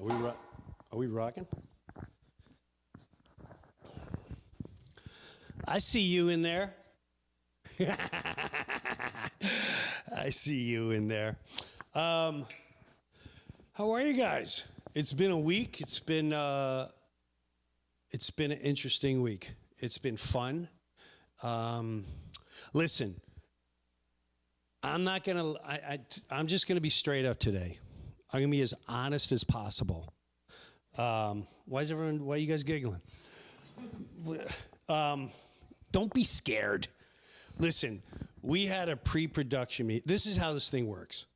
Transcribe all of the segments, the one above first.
Are we rocking? I see you in there. I see you in there. How are you guys? It's been a week. It's been an interesting week. It's been fun. Listen, I'm just gonna be straight up today. I'm gonna be as honest as possible. Why are you guys giggling? Don't be scared. Listen, we had a pre-production meeting. This is how this thing works.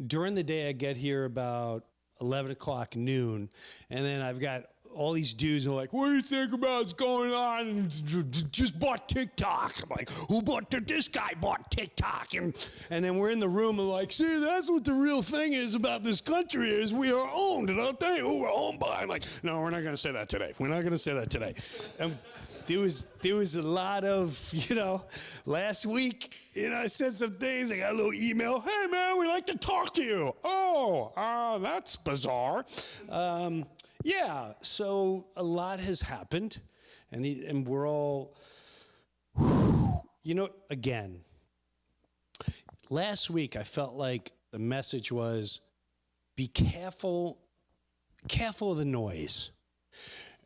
During the day, I get here about 11 o'clock noon, and then I've got all these dudes who are like, what do you think about what's going on? And just bought TikTok. I'm like, this guy bought TikTok. And then we're in the room and like, see, that's what the real thing is about this country is we are owned. And I'll tell you who we're owned by. I'm like, no, we're not going to say that today. We're not going to say that today. There was a lot of, last week, I said some things. I got a little email. Hey, man, we'd like to talk to you. Oh, that's bizarre. Yeah, so a lot has happened, and we're all, again, last week I felt like the message was, be careful of the noise.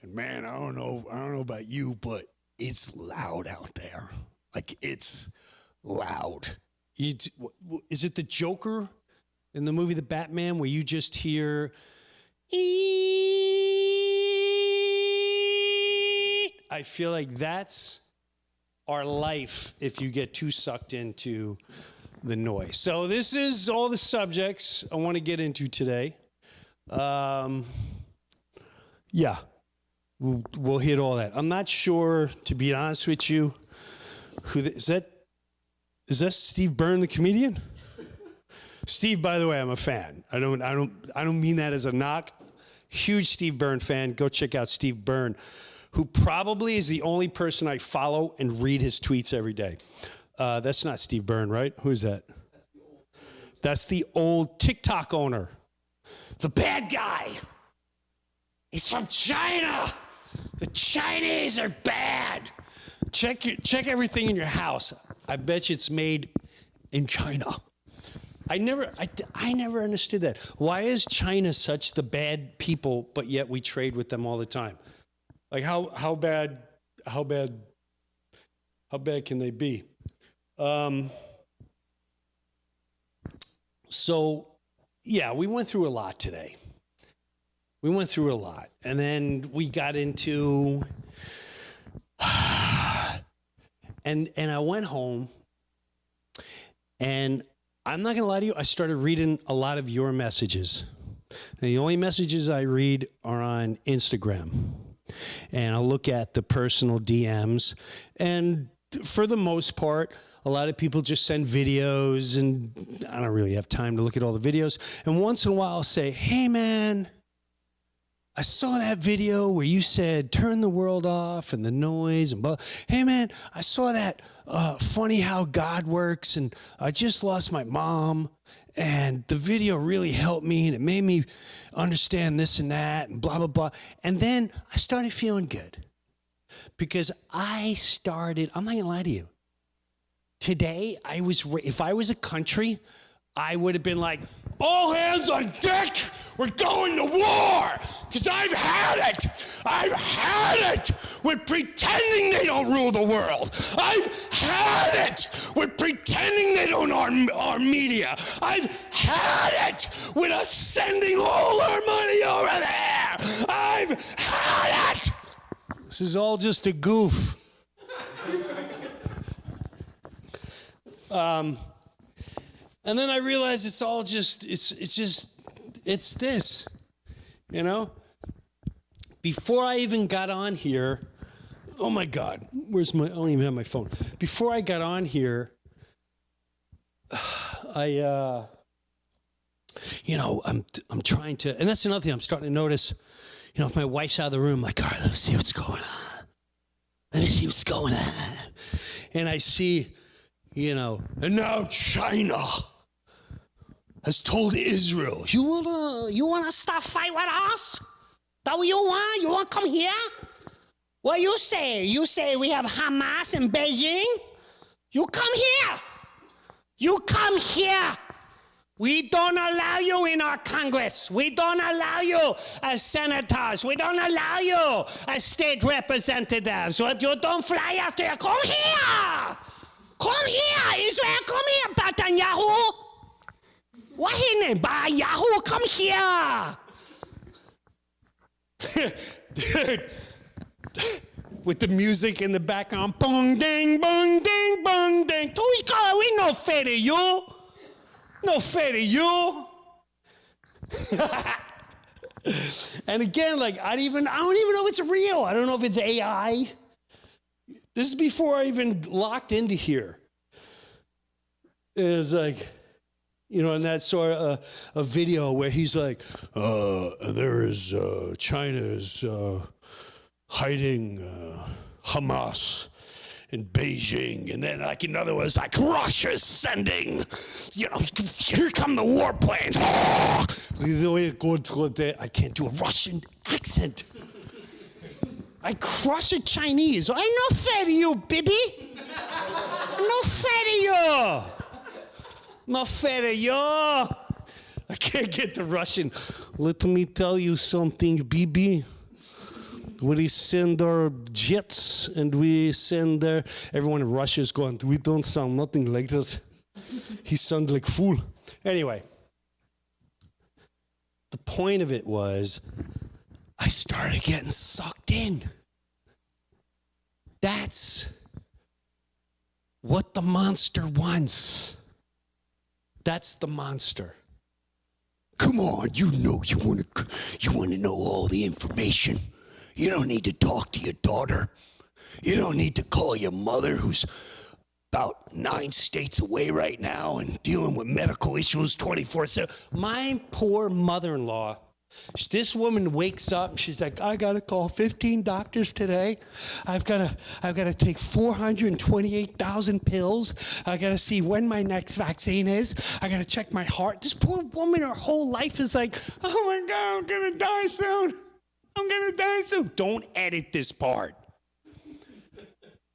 And man, I don't know about you, but it's loud out there. Like, it's loud. Is it the Joker in the movie The Batman where you just hear, I feel like that's our life if you get too sucked into the noise. So this is all the subjects I want to get into today. Yeah. We'll hit all that. I'm not sure, to be honest with you, is that Steve Byrne, the comedian? Steve, by the way, I'm a fan. I don't mean that as a knock. Huge Steve Byrne fan. Go check out Steve Byrne, who probably is the only person I follow and read his tweets every day. That's not Steve Byrne, right? Who is that? That's the old TikTok owner. The bad guy. He's from China. The Chinese are bad. Check everything in your house. I bet you it's made in China. I never understood that. Why is China such the bad people, but yet we trade with them all the time? Like how bad can they be? So yeah, we went through a lot today. And then we got into, and I went home, and I'm not going to lie to you, I started reading a lot of your messages. And the only messages I read are on Instagram. And I'll look at the personal DMs. And for the most part, a lot of people just send videos, and I don't really have time to look at all the videos. And once in a while I'll say, hey, man, I saw that video where you said, turn the world off and the noise and blah. Hey, man, I saw that funny how God works, and I just lost my mom, and the video really helped me, and it made me understand this and that and blah, blah, blah. And then I started feeling good because I'm not going to lie to you. Today, if I was a country, I would have been like, all hands on deck, we're going to war, because I've had it with pretending they don't rule the world. I've had it with pretending they don't own our media. I've had it with us sending all our money over there. I've had it. This is all just a goof. And then I realized it's all just, it's this, Before I even got on here, oh my God, I don't even have my phone. Before I got on here, I'm trying to, and that's another thing I'm starting to notice, if my wife's out of the room, I'm like, all right, let me see what's going on. And I see, and now China. has told Israel, you wanna start fight with us? That what you want? You wanna come here? What you say? You say we have Hamas in Beijing? You come here. You come here. We don't allow you in our Congress. We don't allow you as senators. We don't allow you as state representatives. You don't fly after you. Come here. Come here, Israel. Come here, Netanyahu. What his name? Yahoo, come here. Dude. With the music in the background. Bong, ding, bong, ding, bong, ding. We no fair to you. No fair to you. And again, like, I don't even know if it's real. I don't know if it's AI. This is before I even locked into here. It was like, and that sort of a video where he's like, China's hiding Hamas in Beijing. And then, like, in other words, like, Russia's sending, here come the warplanes. I can't do a Russian accent. I crush a Chinese. I'm not fair to you, baby. I'm not fair to you. Not fair to you. I can't get the Russian. Let me tell you something, baby. We send our jets and we send their... Everyone in Russia is going, we don't sound nothing like this. He sounds like fool. Anyway, the point of it was I started getting sucked in. That's what the monster wants. That's the monster. Come on, you want to know all the information. You don't need to talk to your daughter. You don't need to call your mother, who's about 9 states away right now and dealing with medical issues 24/7. My poor mother-in-law, this woman wakes up and she's like, I got to call 15 doctors today. I've got to take 428,000 pills. I got to see when my next vaccine is. I got to check my heart. This poor woman, her whole life is like, oh my God, I'm going to die soon. I'm going to die soon. Don't edit this part.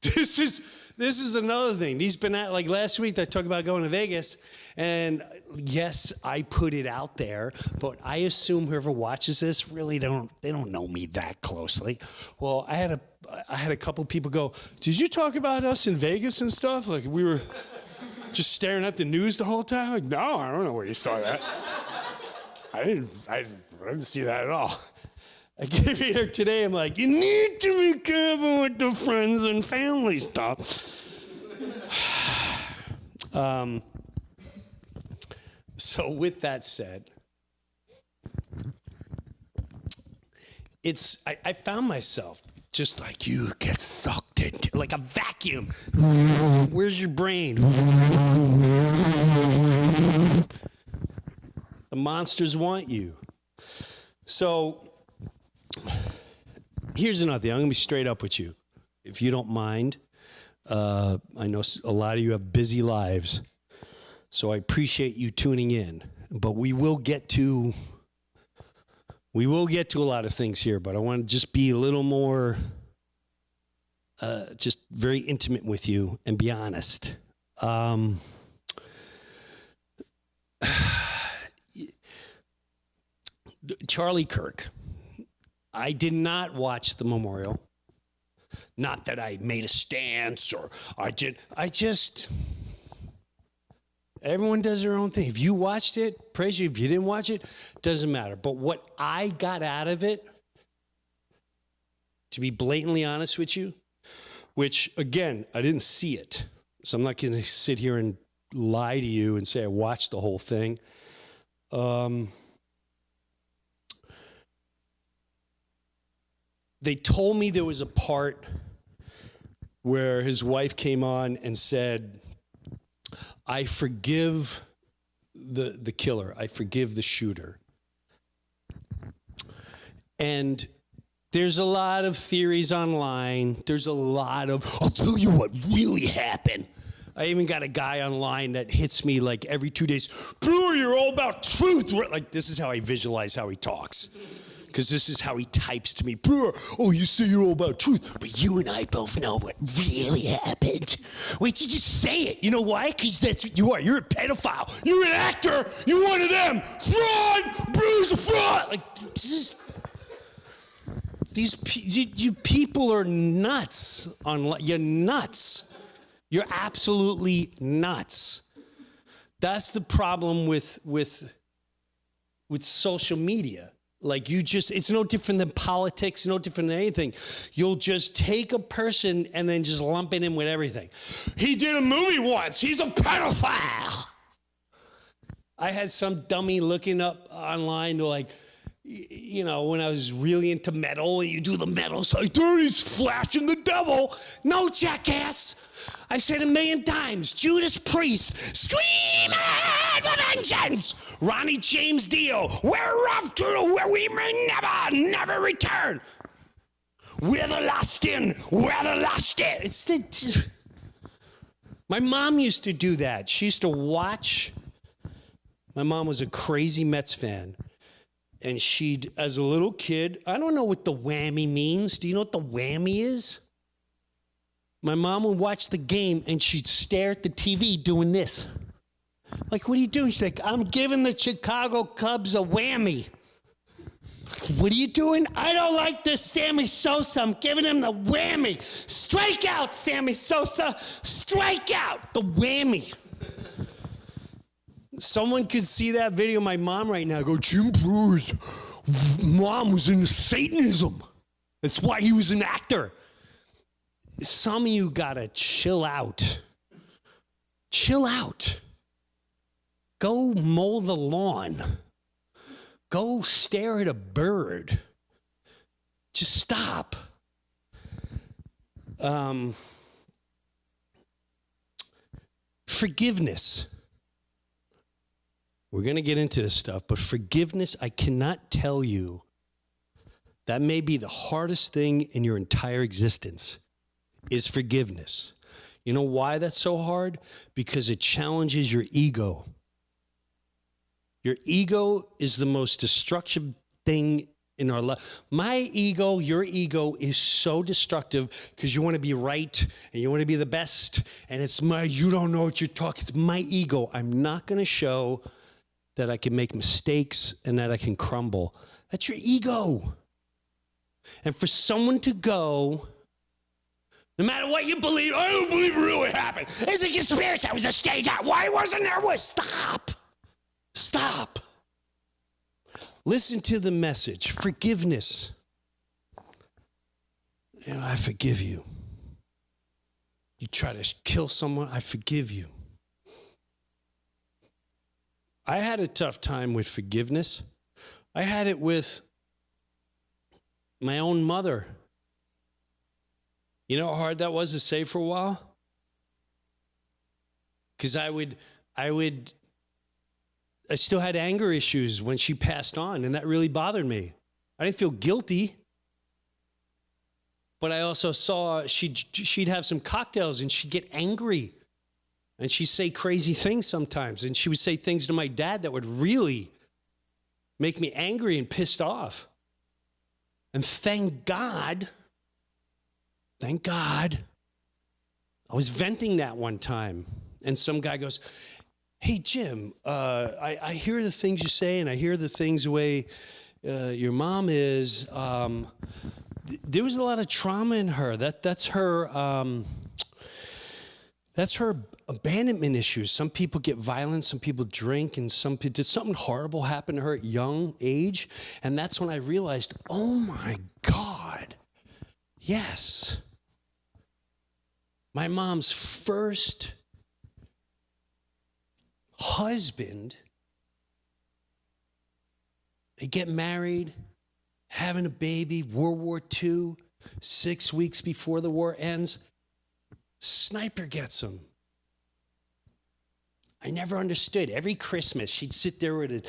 This is another thing. He's been at, like last week, I talked about going to Vegas. And yes, I put it out there, but I assume whoever watches this really don't know me that closely. Well, I had a couple people go, did you talk about us in Vegas and stuff? Like we were just staring at the news the whole time? Like, no, I don't know where you saw that. I didn't see that at all. I came here today, I'm like, you need to be careful with the friends and family stuff. So with that said, I found myself just like you get sucked into, like a vacuum. Where's your brain? The monsters want you. So here's another thing. I'm going to be straight up with you. If you don't mind, I know a lot of you have busy lives, so I appreciate you tuning in. But we will get to a lot of things here, but I want to just be a little more just very intimate with you and be honest. Charlie Kirk. I did not watch the memorial. Not that I made a stance or everyone does their own thing. If you watched it, praise you. If you didn't watch it, doesn't matter. But what I got out of it, to be blatantly honest with you, which again, I didn't see it. So I'm not going to sit here and lie to you and say I watched the whole thing. They told me there was a part where his wife came on and said, I forgive the killer. I forgive the shooter. And there's a lot of theories online. There's a lot of, I'll tell you what really happened. I even got a guy online that hits me like every 2 days. Breuer, you're all about truth. Like, this is how I visualize how he talks. Because this is how he types to me. Breuer, oh, you say you're all about truth, but you and I both know what really happened. Wait, you just say it. You know why? Because that's what you are. You're a pedophile. You're an actor. You're one of them. Fraud. Breuer's a fraud. Like, this is... You people are nuts. You're nuts. You're absolutely nuts. That's the problem with social media. Like, it's no different than politics, no different than anything. You'll just take a person and then just lump it in with everything. He did a movie once. He's a pedophile. I had some dummy looking up online like, you know, when I was really into metal and you do the metal, so like, dude, he's flashing the devil. No, jackass. I've said 1,000,000 times, Judas Priest, screaming for vengeance. Ronnie James Dio, we're off to where we may never return. We're the lost in, we're the lost in. My mom used to do that. She used to watch. My mom was a crazy Mets fan. And she'd, as a little kid, I don't know what the whammy means. Do you know what the whammy is? My mom would watch the game and she'd stare at the TV doing this. Like, what are you doing? She's like, I'm giving the Chicago Cubs a whammy. What are you doing? I don't like this Sammy Sosa. I'm giving him the whammy. Strike out, Sammy Sosa. Strike out. The whammy. Someone could see that video of my mom right now go, Jim Breuer's mom was into Satanism. That's why he was an actor. Some of you gotta chill out. Chill out. Go mow the lawn. Go stare at a bird. Just stop. Forgiveness. We're going to get into this stuff, but forgiveness, I cannot tell you, that may be the hardest thing in your entire existence, is forgiveness. You know why that's so hard? Because it challenges your ego. Your ego is the most destructive thing in our life. My ego, your ego is so destructive because you want to be right and you want to be the best. And you don't know what you're talking. It's my ego. I'm not going to show that I can make mistakes and that I can crumble. That's your ego. And for someone to go, no matter what you believe, I don't believe it really happened. It's a conspiracy. It was a stage out. Why wasn't there? Stop. Stop. Listen to the message. Forgiveness. You know, I forgive you. You try to kill someone, I forgive you. I had a tough time with forgiveness. I had it with my own mother. You know how hard that was to say for a while? Because I still had anger issues when she passed on, and that really bothered me. I didn't feel guilty, but I also saw she'd have some cocktails and she'd get angry. And she'd say crazy things sometimes. And she would say things to my dad that would really make me angry and pissed off. And thank God, I was venting that one time. And some guy goes, hey, Jim, I hear the things you say and I hear the things the way your mom is. There was a lot of trauma in her. That's her abandonment issues. Some people get violent, some people drink, and some people, did something horrible happen to her at young age? And that's when I realized, oh my God, yes. My mom's first husband, they get married, having a baby, World War II, 6 weeks before the war ends, sniper gets him. I never understood. Every Christmas, she'd sit there with a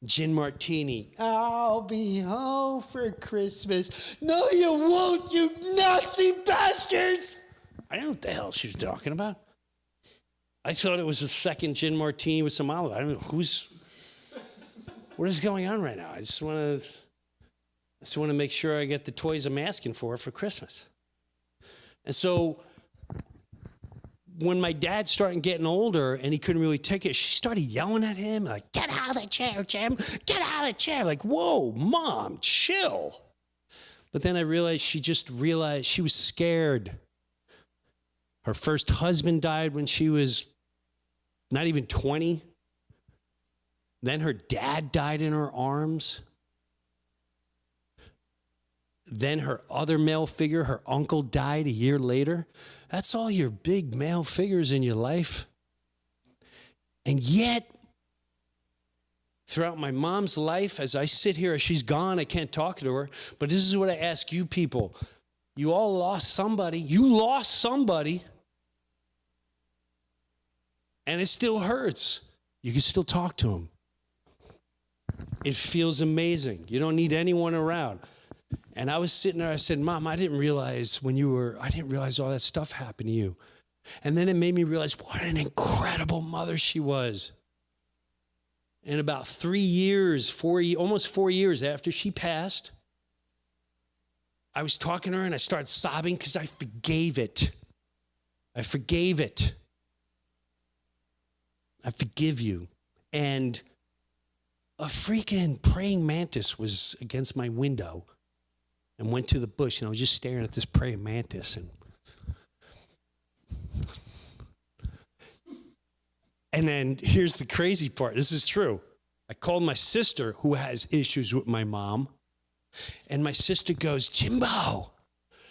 gin martini. I'll be home for Christmas. No, you won't, you Nazi bastards. I don't know what the hell she was talking about. I thought it was a second gin martini with some olive. I don't know what is going on right now? I just want to make sure I get the toys I'm asking for Christmas. And so when my dad started getting older and he couldn't really take it, she started yelling at him like, "Get out of the chair, Jim. Get out of the chair." Like, whoa, Mom, chill. But then I realized she was scared. Her first husband died when she was not even 20. Then her dad died in her arms. Then her other male figure, her uncle, died a year later. That's all your big male figures in your life. And yet, throughout my mom's life, as I sit here, she's gone, I can't talk to her, but this is what I ask you people. You all lost somebody. You lost somebody. And it still hurts. You can still talk to them. It feels amazing. You don't need anyone around. And I was sitting there, I said, "Mom, I didn't realize all that stuff happened to you." And then it made me realize what an incredible mother she was. And about 3 years, almost 4 years after she passed, I was talking to her and I started sobbing because I forgave it. I forgave it. I forgive you. And a freaking praying mantis was against my window and went to the bush, and I was just staring at this praying mantis. And then here's the crazy part. This is true. I called my sister, who has issues with my mom, and my sister goes, "Jimbo,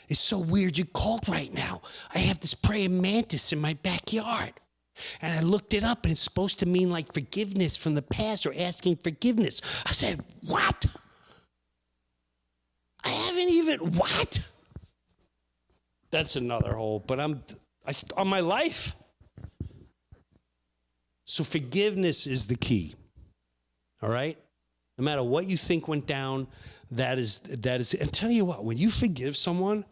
it's so weird you called right now. I have this praying mantis in my backyard." And I looked it up, and it's supposed to mean like forgiveness from the past or asking forgiveness. I said, "What? I haven't even, what?" That's another hole, but on my life. So forgiveness is the key, all right? No matter what you think went down, that is. And tell you what, when you forgive someone,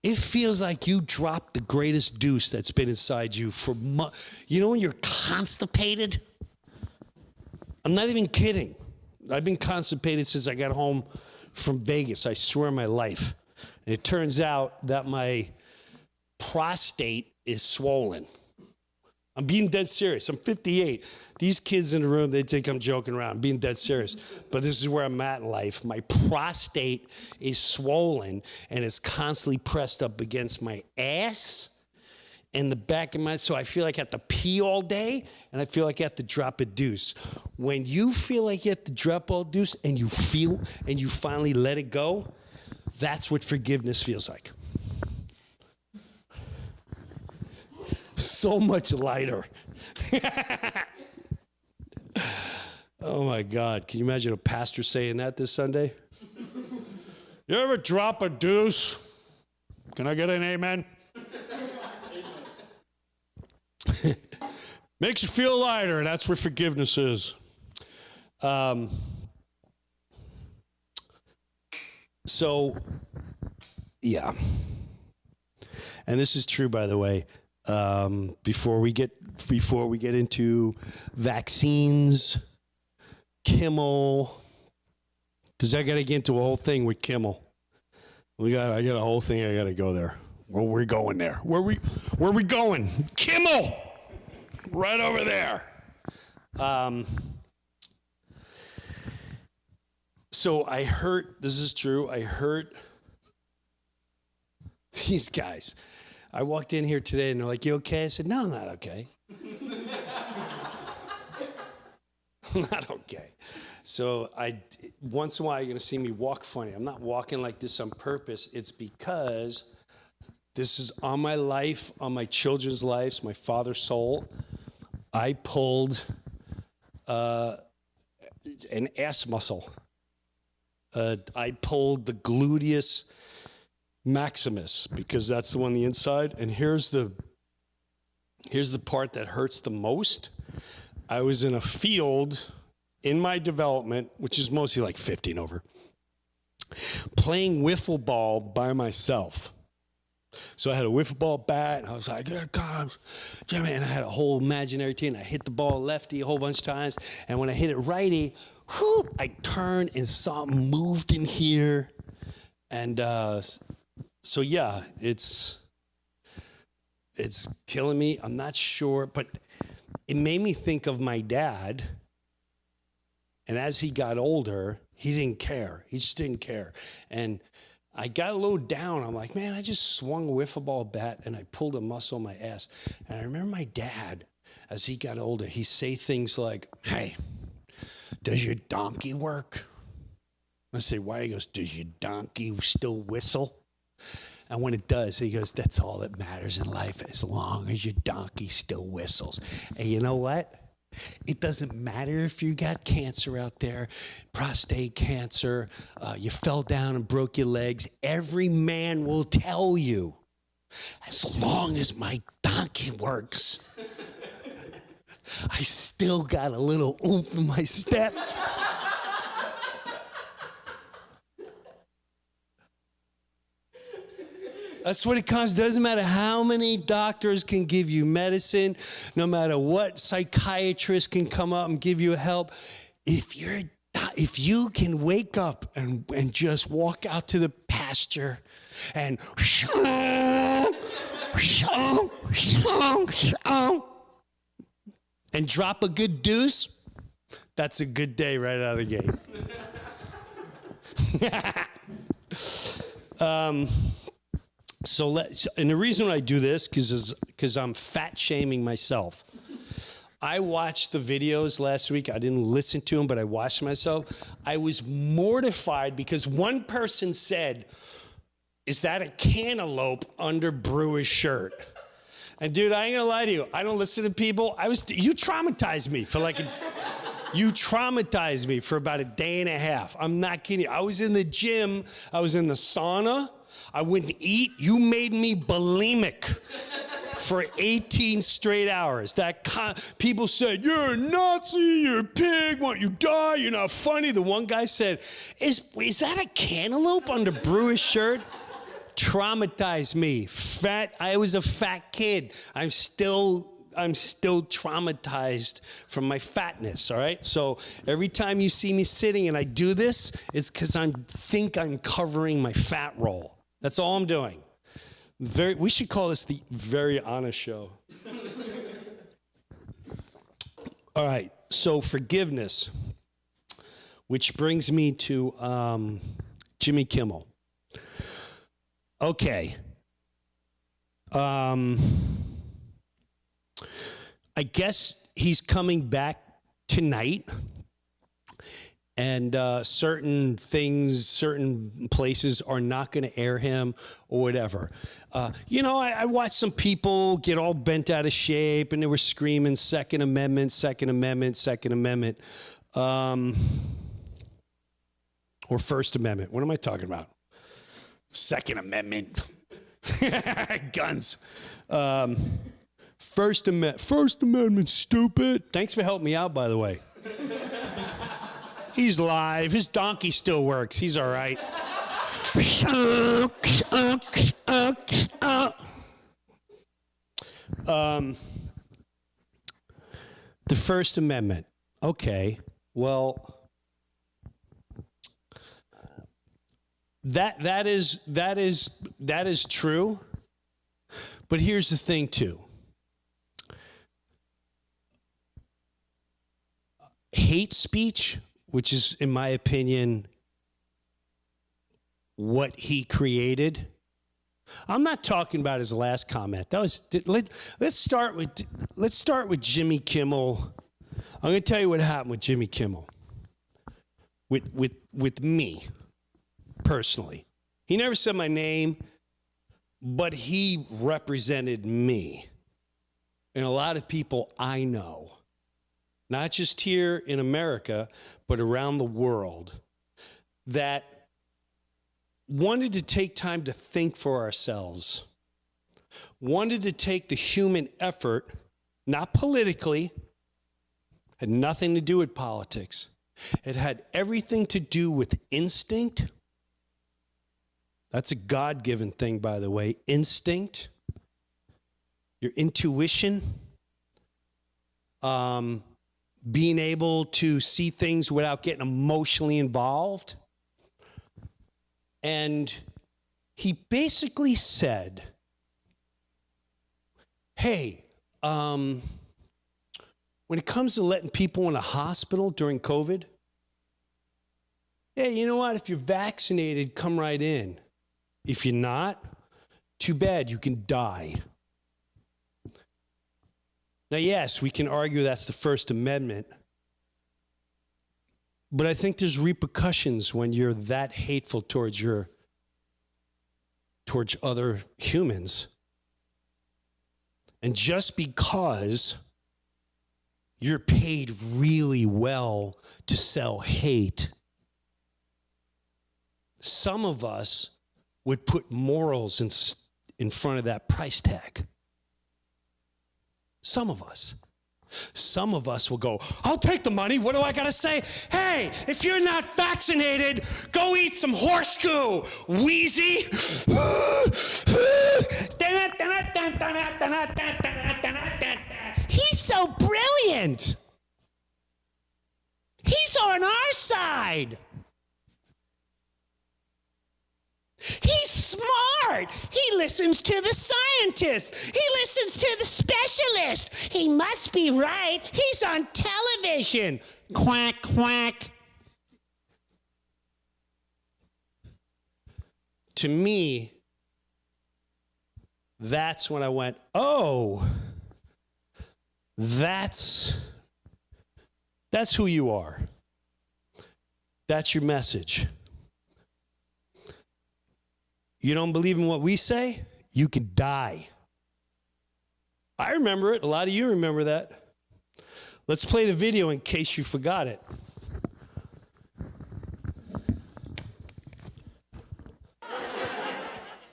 it feels like you dropped the greatest deuce that's been inside you for months. You know when you're constipated? I'm not even kidding. I've been constipated since I got home from Vegas, I swear on my life. And it turns out that my prostate is swollen. I'm being dead serious. I'm 58. These kids in the room, they think I'm joking around. I'm being dead serious. But this is where I'm at in life. My prostate is swollen, and it's constantly pressed up against my ass and the back of my, so I feel like I have to pee all day, and I feel like I have to drop a deuce. When you feel like you have to drop all deuce, and you finally let it go, that's what forgiveness feels like. So much lighter. Oh my God. Can you imagine a pastor saying that this Sunday? You ever drop a deuce? Can I get an amen? Makes you feel lighter, and that's what forgiveness is. So, yeah. And this is true, by the way. Before we get into vaccines, Kimmel, because I got to get into a whole thing with Kimmel. I got a whole thing. I got to go there. Where we going there? Where we going? Kimmel, right over there. So I heard. This is true. I heard these guys. I walked in here today and they're like, "You okay?" I said, "No, I'm not okay." I'm not okay. So once in a while, you're going to see me walk funny. I'm not walking like this on purpose. It's because this is on my life, on my children's lives, my father's soul. I pulled an ass muscle. I pulled the gluteus maximus, because that's the one on the inside. And here's the part that hurts the most. I was in a field in my development, which is mostly like 50 and over, playing wiffle ball by myself. So I had a wiffle ball bat, and I was like, here it comes, Jimmy. And I had a whole imaginary team. I hit the ball lefty a whole bunch of times. And when I hit it righty, whoop, I turned and something moved in here. And so, yeah, it's killing me. I'm not sure. But it made me think of my dad. And as he got older, he didn't care. He just didn't care. And I got a little down. I'm like, man, I just swung a wiffle ball bat and I pulled a muscle in my ass. And I remember my dad, as he got older, he'd say things like, hey, does your donkey work? I say, why? He goes, does your donkey still whistle? And when it does, he goes, that's all that matters in life, as long as your donkey still whistles. And you know what? It doesn't matter if you got cancer out there, prostate cancer, you fell down and broke your legs. Every man will tell you, as long as my donkey works, I still got a little oomph in my step. That's what it comes. Doesn't matter how many doctors can give you medicine, no matter what psychiatrist can come up and give you help. If you can wake up and just walk out to the pasture and drop a good deuce, that's a good day right out of the gate. And the reason I do this because I'm fat shaming myself. I watched the videos last week. I didn't listen to them, but I watched myself. I was mortified because one person said, "Is that a cantaloupe under Breuer's shirt?" And dude, I ain't gonna lie to you. I don't listen to people. You traumatized me for about a day and a half. I'm not kidding you. I was in the gym. I was in the sauna. I wouldn't eat. You made me bulimic for 18 straight hours. People said, you're a Nazi, you're a pig, why don't you die, you're not funny. The one guy said, is that a cantaloupe under Breuer's shirt? Traumatized me. I was a fat kid. I'm still traumatized from my fatness, all right? So every time you see me sitting and I do this, it's because I think I'm covering my fat roll. That's all I'm doing. We should call this the Very Honest Show. All right, so forgiveness, which brings me to Jimmy Kimmel. Okay. I guess he's coming back tonight. And certain places are not going to air him or whatever. I watched some people get all bent out of shape, and they were screaming Second Amendment, Second Amendment, Second Amendment. Or First Amendment. What am I talking about? Second Amendment. Guns. First Amendment, stupid. Thanks for helping me out, by the way. He's live. His donkey still works. He's all right. The First Amendment. Okay. Well, that is true. But here's the thing too. Hate speech, which is, in my opinion, what he created. I'm not talking about his last comment. Let's start with Jimmy Kimmel. I'm going to tell you what happened with Jimmy Kimmel. With me, personally. He never said my name, but he represented me. And a lot of people I know, not just here in America, but around the world, that wanted to take time to think for ourselves, wanted to take the human effort, not politically, had nothing to do with politics. It had everything to do with instinct That's a God-given thing, by the way. Instinct, your intuition, being able to see things without getting emotionally involved. And he basically said, hey, when it comes to letting people in a hospital during COVID, hey, you know what? If you're vaccinated, come right in. If you're not, too bad, you can die. Now, yes, we can argue that's the First Amendment, but I think there's repercussions when you're that hateful towards other humans. And just because you're paid really well to sell hate, some of us would put morals in front of that price tag. Some of us. Some of us will go, I'll take the money. What do I got to say? Hey, if you're not vaccinated, go eat some horse goo, wheezy. He's so brilliant. He's on our side. He's smart. He listens to the scientists. He listens to the specialist. He must be right. He's on television. Quack, quack. To me, that's when I went, oh, that's who you are. That's your message. You don't believe in what we say? You could die. I remember it. A lot of you remember that. Let's play the video in case you forgot it.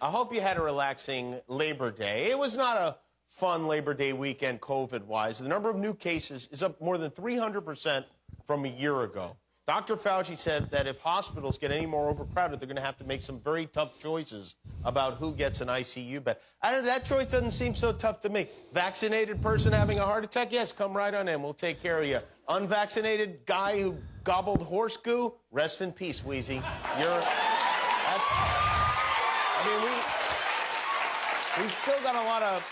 I hope you had a relaxing Labor Day. It was not a fun Labor Day weekend COVID-wise. The number of new cases is up more than 300% from a year ago. Dr. Fauci said that if hospitals get any more overcrowded, they're going to have to make some very tough choices about who gets an ICU bed. That choice doesn't seem so tough to me. Vaccinated person having a heart attack? Yes, come right on in. We'll take care of you. Unvaccinated guy who gobbled horse goo? Rest in peace, Wheezy. We've still got a lot of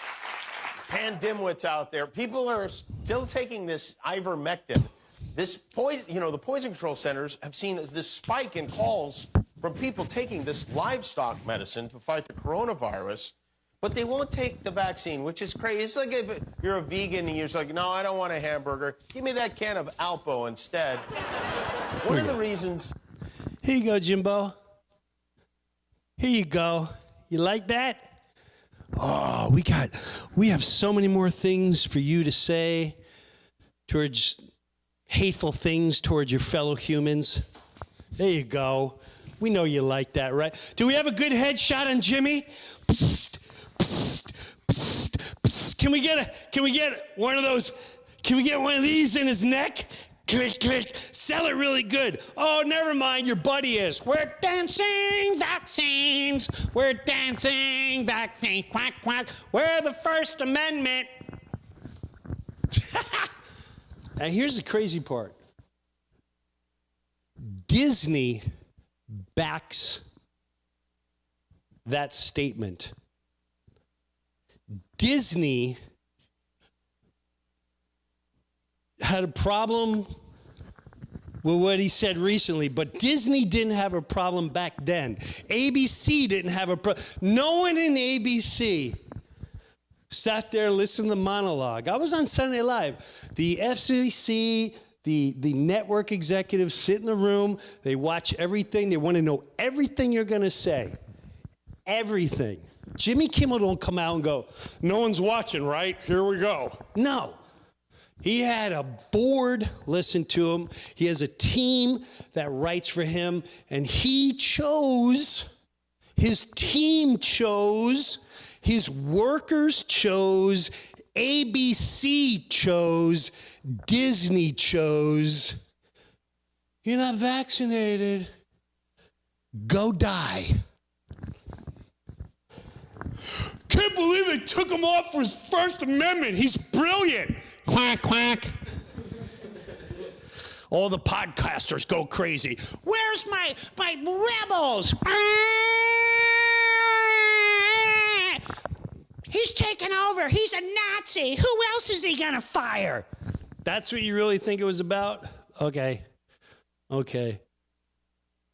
pandemwits out there. People are still taking this ivermectin. This poison, the poison control centers have seen this spike in calls from people taking this livestock medicine to fight the coronavirus, but they won't take the vaccine, which is crazy. It's like if you're a vegan and you're just like, no, I don't want a hamburger. Give me that can of Alpo instead. One of the reasons... Here you go, Jimbo. Here you go. You like that? Oh, we have so many more things for you to say towards hateful things towards your fellow humans. There you go. We know you like that, right? Do we have a good headshot on Jimmy? Psst, psst, psst, psst. Can we get one of those? Can we get one of these in his neck? Click, click. Sell it really good. Oh, never mind. Your buddy is. We're dancing vaccines. We're dancing vaccines. Quack, quack. We're the First Amendment. And here's the crazy part. Disney backs that statement. Disney had a problem with what he said recently, but Disney didn't have a problem back then. ABC didn't have a problem. No one in ABC sat there, listened to the monologue. I was on Sunday Live. The FCC, the network executives sit in the room. They watch everything. They want to know everything you're going to say. Everything. Jimmy Kimmel don't come out and go, no one's watching, right? Here we go. No. He had a board listen to him. He has a team that writes for him. And his team chose, his workers chose, ABC chose, Disney chose. You're not vaccinated. Go die. can't believe they took him off for his First Amendment. He's brilliant. Quack, quack. All the podcasters go crazy. Where's my rebels? He's taking over. He's a Nazi. Who else is he going to fire? That's what you really think it was about? Okay.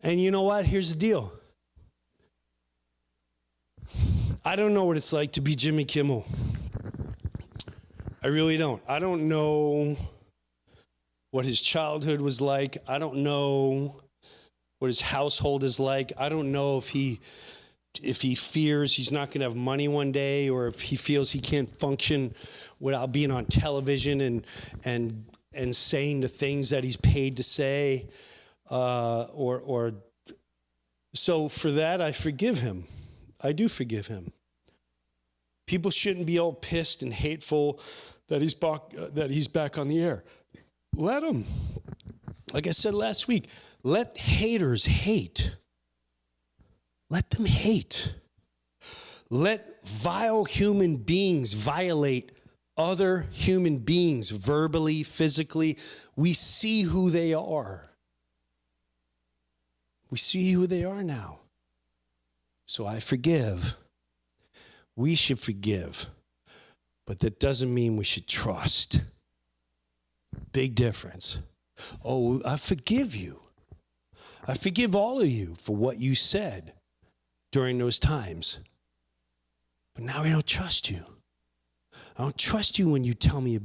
And you know what? Here's the deal. I don't know what it's like to be Jimmy Kimmel. I really don't. I don't know what his childhood was like. I don't know what his household is like. I don't know if he fears he's not going to have money one day, or if he feels he can't function without being on television and saying the things that he's paid to say. So for that, I forgive him. I do forgive him. People shouldn't be all pissed and hateful that he's back on the air. Let him. Like I said last week, let haters hate. Let them hate. Let vile human beings violate other human beings verbally, physically. We see who they are. We see who they are now. So I forgive. We should forgive. But that doesn't mean we should trust. Big difference. Oh, I forgive you. I forgive all of you for what you said during those times. But now I don't trust you. I don't trust you when you tell me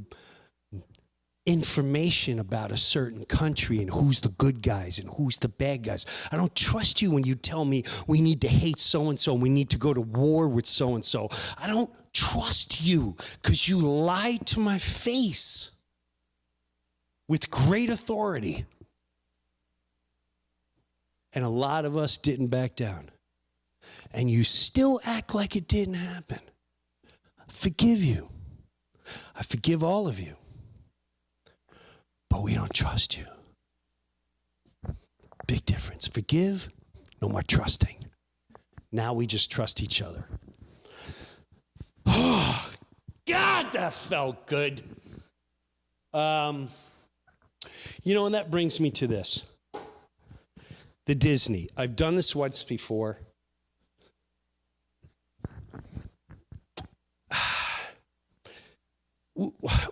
information about a certain country and who's the good guys and who's the bad guys. I don't trust you when you tell me we need to hate so-and-so and we need to go to war with so-and-so. I don't trust you because you lied to my face with great authority. And a lot of us didn't back down. And you still act like it didn't happen. I forgive you. I forgive all of you. But we don't trust you. Big difference. Forgive, no more trusting. Now we just trust each other. Oh, God, that felt good. And that brings me to this. The Disney. I've done this once before.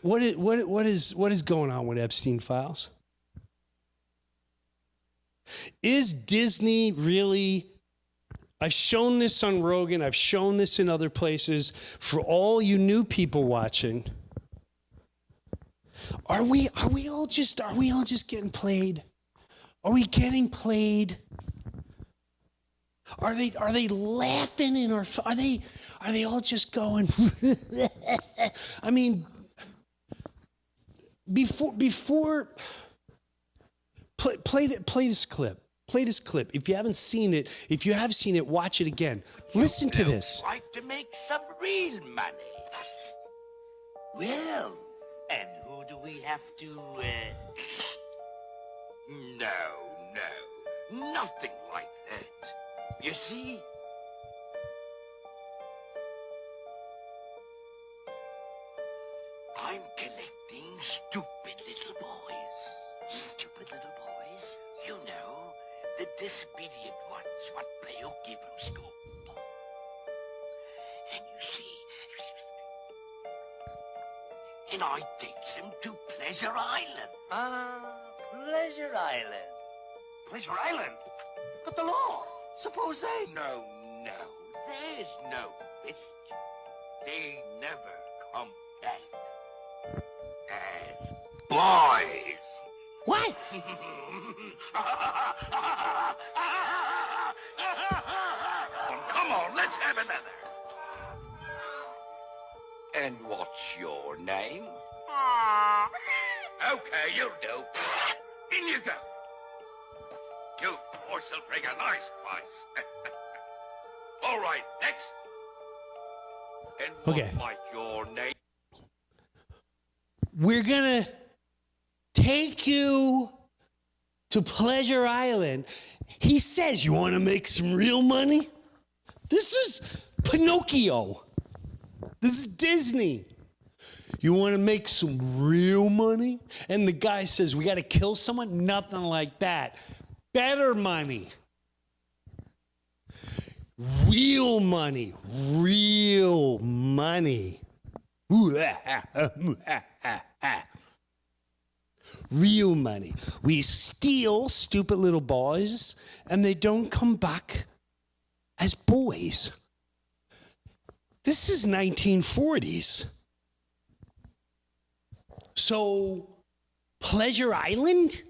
What is going on with Epstein files? Is Disney really? I've shown this on Rogan. I've shown this in other places. For all you new people watching, are we all just getting played? Are we getting played? Are they laughing in our? Are they all just going? I mean, before play this clip. Play this clip. If you haven't seen it, if you have seen it, watch it again. Listen to this. Like to make some real money. Well, and who do we have to? No, nothing like that. You see? I'm collecting stupid little boys. Stupid little boys? You know, the disobedient ones what Breuer give from school. And you see, and I takes them to Pleasure Island. Pleasure Island. Pleasure Island? But the law. Suppose they... No, there's no biscuit. They never come back as boys. What? Come on, let's have another. And what's your name? Okay, you'll do. In you go. You horse will bring a nice price. All right, next. And Okay. what's like your name? We're going to take you to Pleasure Island. He says, you want to make some real money? This is Pinocchio. This is Disney. You want to make some real money? And the guy says, we got to kill someone? Nothing like that. Better money. Real money. Real money. Real money. We steal stupid little boys, and they don't come back as boys. This is 1940s. So, Pleasure Island?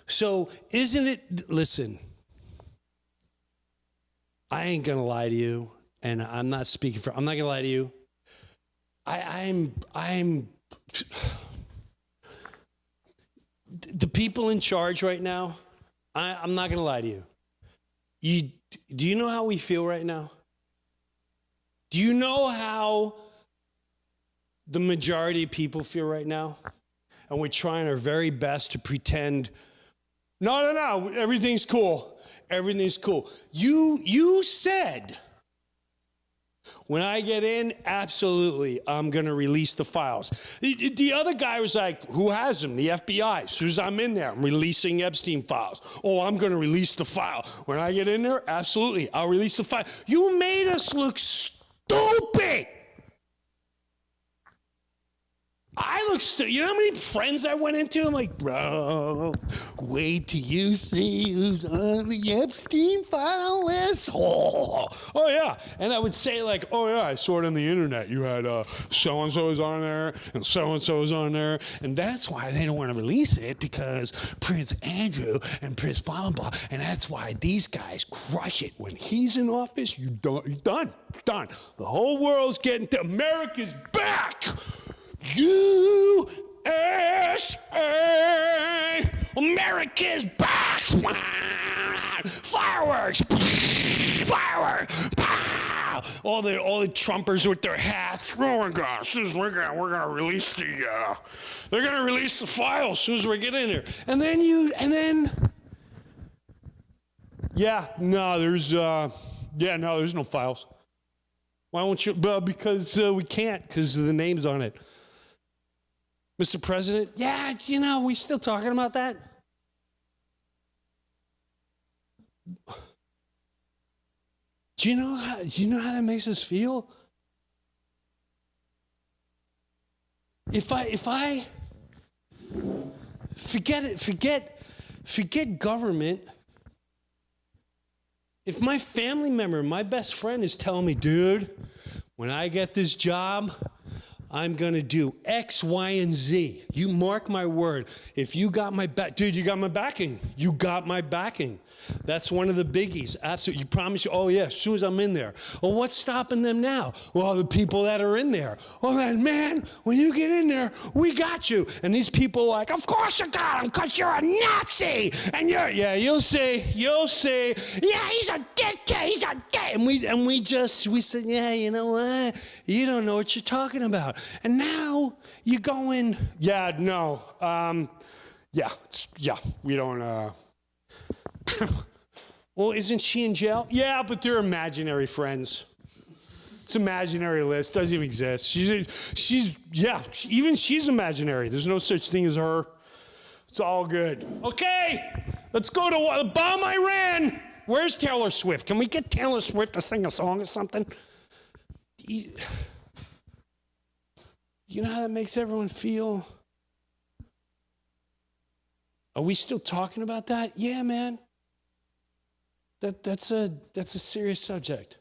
So, isn't it, listen, I ain't gonna lie to you, and I'm not gonna lie to you. I'm the people in charge right now, I'm not gonna lie to you. Do you know how we feel right now? Do you know how the majority of people feel right now? And we're trying our very best to pretend, no, everything's cool. Everything's cool. You said, when I get in, absolutely, I'm going to release the files. The other guy was like, who has them? The FBI. As soon as I'm in there, I'm releasing Epstein files. Oh, I'm going to release the file. When I get in there, absolutely, I'll release the file. You made us look stupid. I look stupid. You know how many friends I went into? I'm like, bro, wait till you see who's on the Epstein file list. Oh, yeah. And I would say like, oh, yeah, I saw it on the internet. You had so-and-so's on there and so-and-so's on there. And that's why they don't want to release it, because Prince Andrew and Prince blah, blah, blah. And that's why these guys crush it. When he's in office, you're done. The whole world's getting to America's back. USA, America's back. Fireworks, pow. All the Trumpers with their hats. Oh my gosh, we're gonna release they're gonna release the file as soon as we get in there. And then there's no files. Why won't you? Well, because we can't, because the name's on it. Mr. President, we still talking about that? Do you know how that makes us feel? If I forget government. If my family member, my best friend is telling me, dude, when I get this job, I'm going to do X, Y, and Z. You mark my word. If you got my back, dude, you got my backing. You got my backing. That's one of the biggies. Absolutely. You promise you, oh, yeah, as soon as I'm in there. Well, what's stopping them now? Well, the people that are in there. Oh, man, when you get in there, we got you. And these people are like, of course you got him, because you're a Nazi. And you'll say, yeah, he's a dictator, And we said, yeah, you know what? You don't know what you're talking about. And now you're going, we don't, well, isn't she in jail? Yeah, but they're imaginary friends. It's imaginary list. Doesn't even exist. Even she's imaginary. There's no such thing as her. It's all good. Okay, let's go to bomb Iran. Where's Taylor Swift? Can we get Taylor Swift to sing a song or something? You know how that makes everyone feel? Are we still talking about that? Yeah, man. That's a serious subject.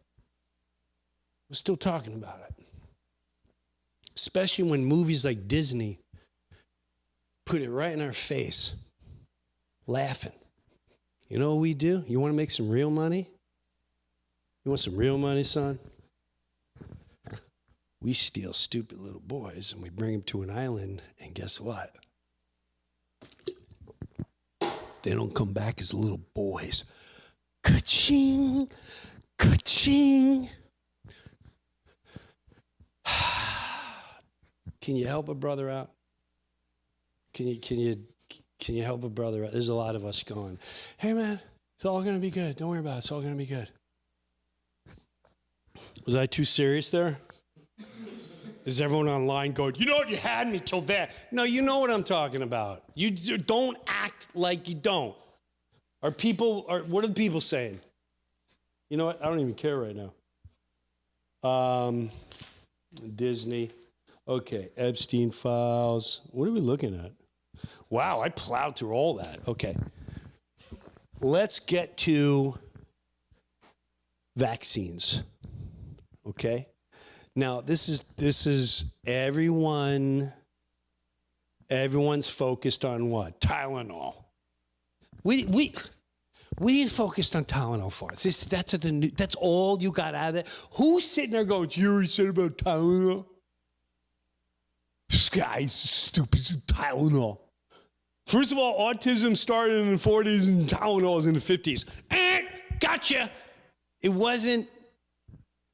We're still talking about it. Especially when movies like Disney put it right in our face, laughing. You know what we do? You want to make some real money? You want some real money, son? We steal stupid little boys and we bring them to an island, and guess what? They don't come back as little boys. Ka-ching, ka-ching. Can you help a brother out? Can you help a brother out? There's a lot of us going, hey man, it's all gonna be good. Don't worry about it. It's all gonna be good. Was I too serious there? Is everyone online going, you know what, you had me till there. No, you know what I'm talking about. You don't act like you don't. What are the people saying? You know what, I don't even care right now. Disney. Okay, Epstein files. What are we looking at? Wow, I plowed through all that. Okay. Let's get to vaccines. Okay? Now, this is everyone's focused on what? Tylenol. We didn't focus on Tylenol for us. That's all you got out of it. Who's sitting there going, you already said about Tylenol? This guy's stupid Tylenol. First of all, autism started in the 40s and Tylenol was in the 50s. Gotcha. It wasn't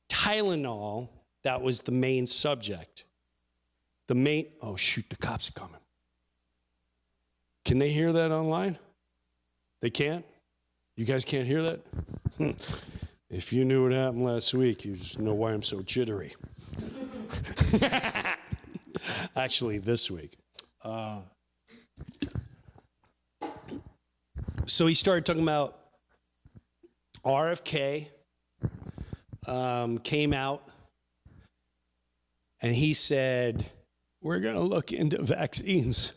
Tylenol that was the main subject. Oh shoot, the cops are coming. Can they hear that online? They can't? You guys can't hear that? If you knew what happened last week, you just know why I'm so jittery. Actually, this week. So he started talking about RFK came out and he said, we're going to look into vaccines.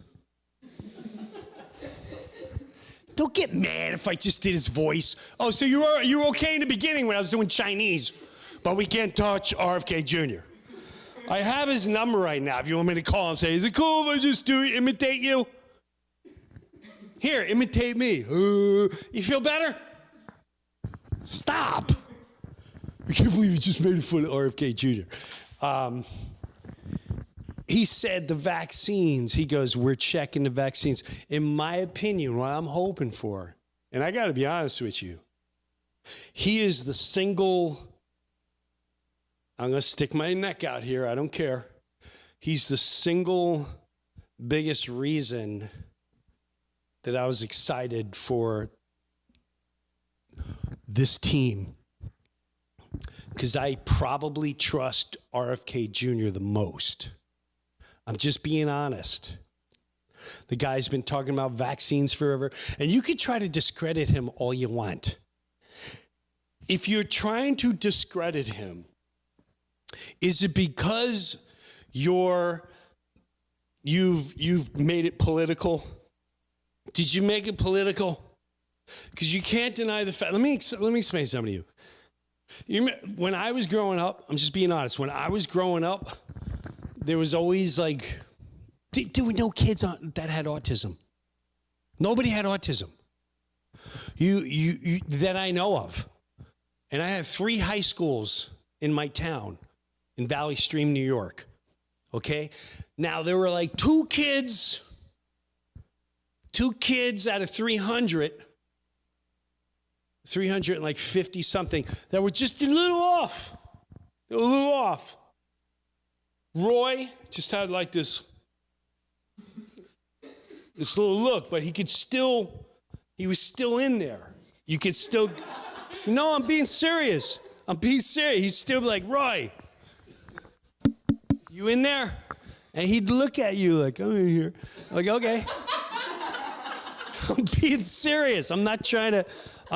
Don't get mad if I just did his voice. Oh, so you were okay in the beginning when I was doing Chinese, but we can't touch RFK Jr. I have his number right now. If you want me to call him and say, is it cool if I just imitate you? Here, imitate me. You feel better? Stop. I can't believe you just made fun of RFK Jr. He said the vaccines, he goes, we're checking the vaccines. In my opinion, what I'm hoping for, and I got to be honest with you, he is the single, I'm going to stick my neck out here, I don't care. He's the single biggest reason that I was excited for this team. Because I probably trust RFK Jr. the most. I'm just being honest. The guy's been talking about vaccines forever, and you could try to discredit him all you want. If you're trying to discredit him, is it because you've made it political? Did you make it political? Because you can't deny the fact. Let me explain something to you. When I was growing up, I'm just being honest. When I was growing up, there was always like, there were no kids that had autism. Nobody had autism. You that I know of. And I had 3 high schools in my town in Valley Stream, New York. Okay? Now, there were like 2 kids out of 350 something that were just a little off. They were a little off. Roy just had like this little look, but he was still in there. You could still, no, I'm being serious. He'd still be like, Roy, you in there? And he'd look at you like, I'm in here. Like, okay. I'm being serious. I'm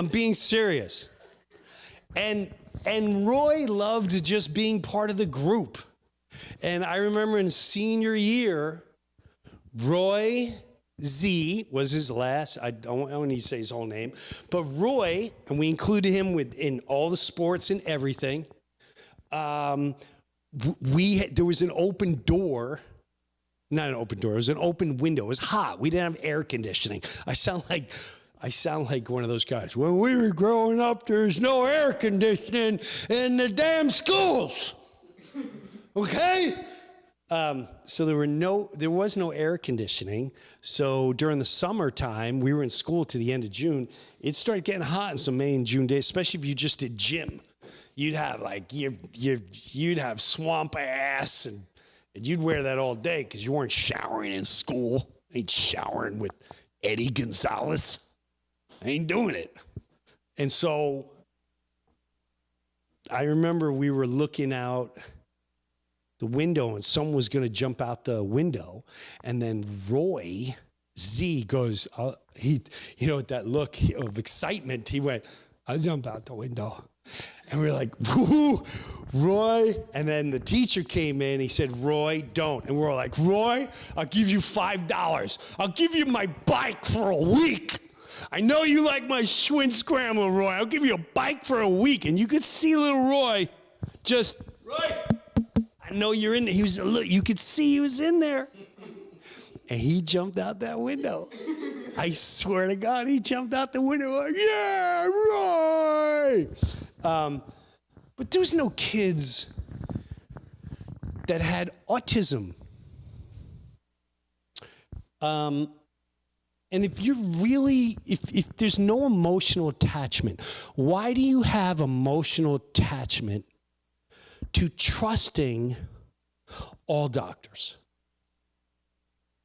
being serious. And Roy loved just being part of the group. And I remember in senior year, Roy Z was his last. I don't need to say his whole name. But Roy, and we included him in all the sports and everything. There was an open door. Not an open door. It was an open window. It was hot. We didn't have air conditioning. I sound like one of those guys. When we were growing up, there's no air conditioning in the damn schools. Okay? So there was no air conditioning. So during the summertime, we were in school to the end of June. It started getting hot in some May and June days, especially if you just did gym. You'd have you'd have swamp ass and you'd wear that all day because you weren't showering in school. I ain't showering with Eddie Gonzalez. I ain't doing it. And so I remember we were looking out the window and someone was going to jump out the window. And then Roy Z goes, with that look of excitement, he went, I'll jump out the window. And we were like, woo, Roy. And then the teacher came in. He said, Roy, don't. And we're like, Roy, I'll give you $5. I'll give you my bike for a week. I know you like my Schwinn Scrambler, Roy. I'll give you a bike for a week. And you could see little Roy just, Roy, I know you're in there. You could see he was in there. And he jumped out that window. I swear to God, he jumped out the window like, yeah, Roy. But there's no kids that had autism. And if there's no emotional attachment, why do you have emotional attachment to trusting all doctors?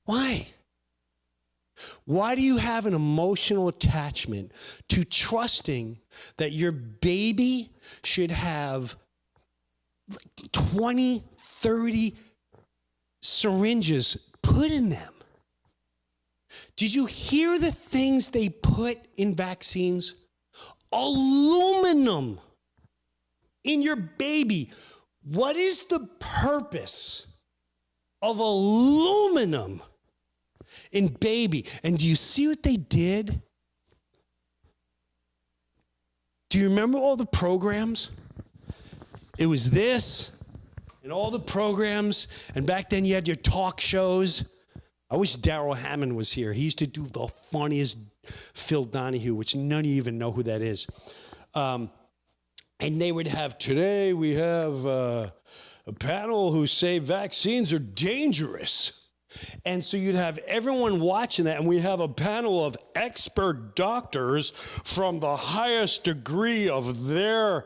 Why? Why do you have an emotional attachment to trusting that your baby should have like 20, 30 syringes put in them? Did you hear the things they put in vaccines? Aluminum in your baby. What is the purpose of aluminum in baby? And do you see what they did? Do you remember all the programs? It was this and all the programs. And back then you had your talk shows. I wish Darrell Hammond was here. He used to do the funniest Phil Donahue, which none of you even know who that is. And they would have, today we have a panel who say vaccines are dangerous. And so you'd have everyone watching that, and we have a panel of expert doctors from the highest degree of their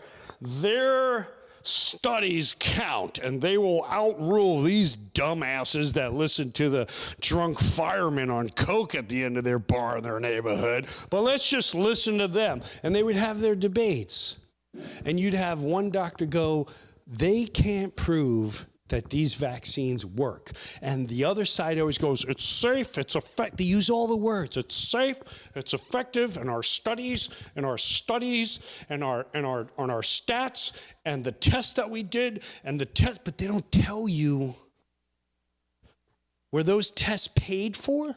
studies count, and they will outrule these dumbasses that listen to the drunk firemen on coke at the end of their bar in their neighborhood. But let's just listen to them. And they would have their debates. And you'd have one doctor go, they can't prove that these vaccines work. And the other side always goes, it's safe, it's effective. They use all the words. It's safe, it's effective, and our studies, and our stats, and the tests that we did, and the tests, but they don't tell you, were those tests paid for?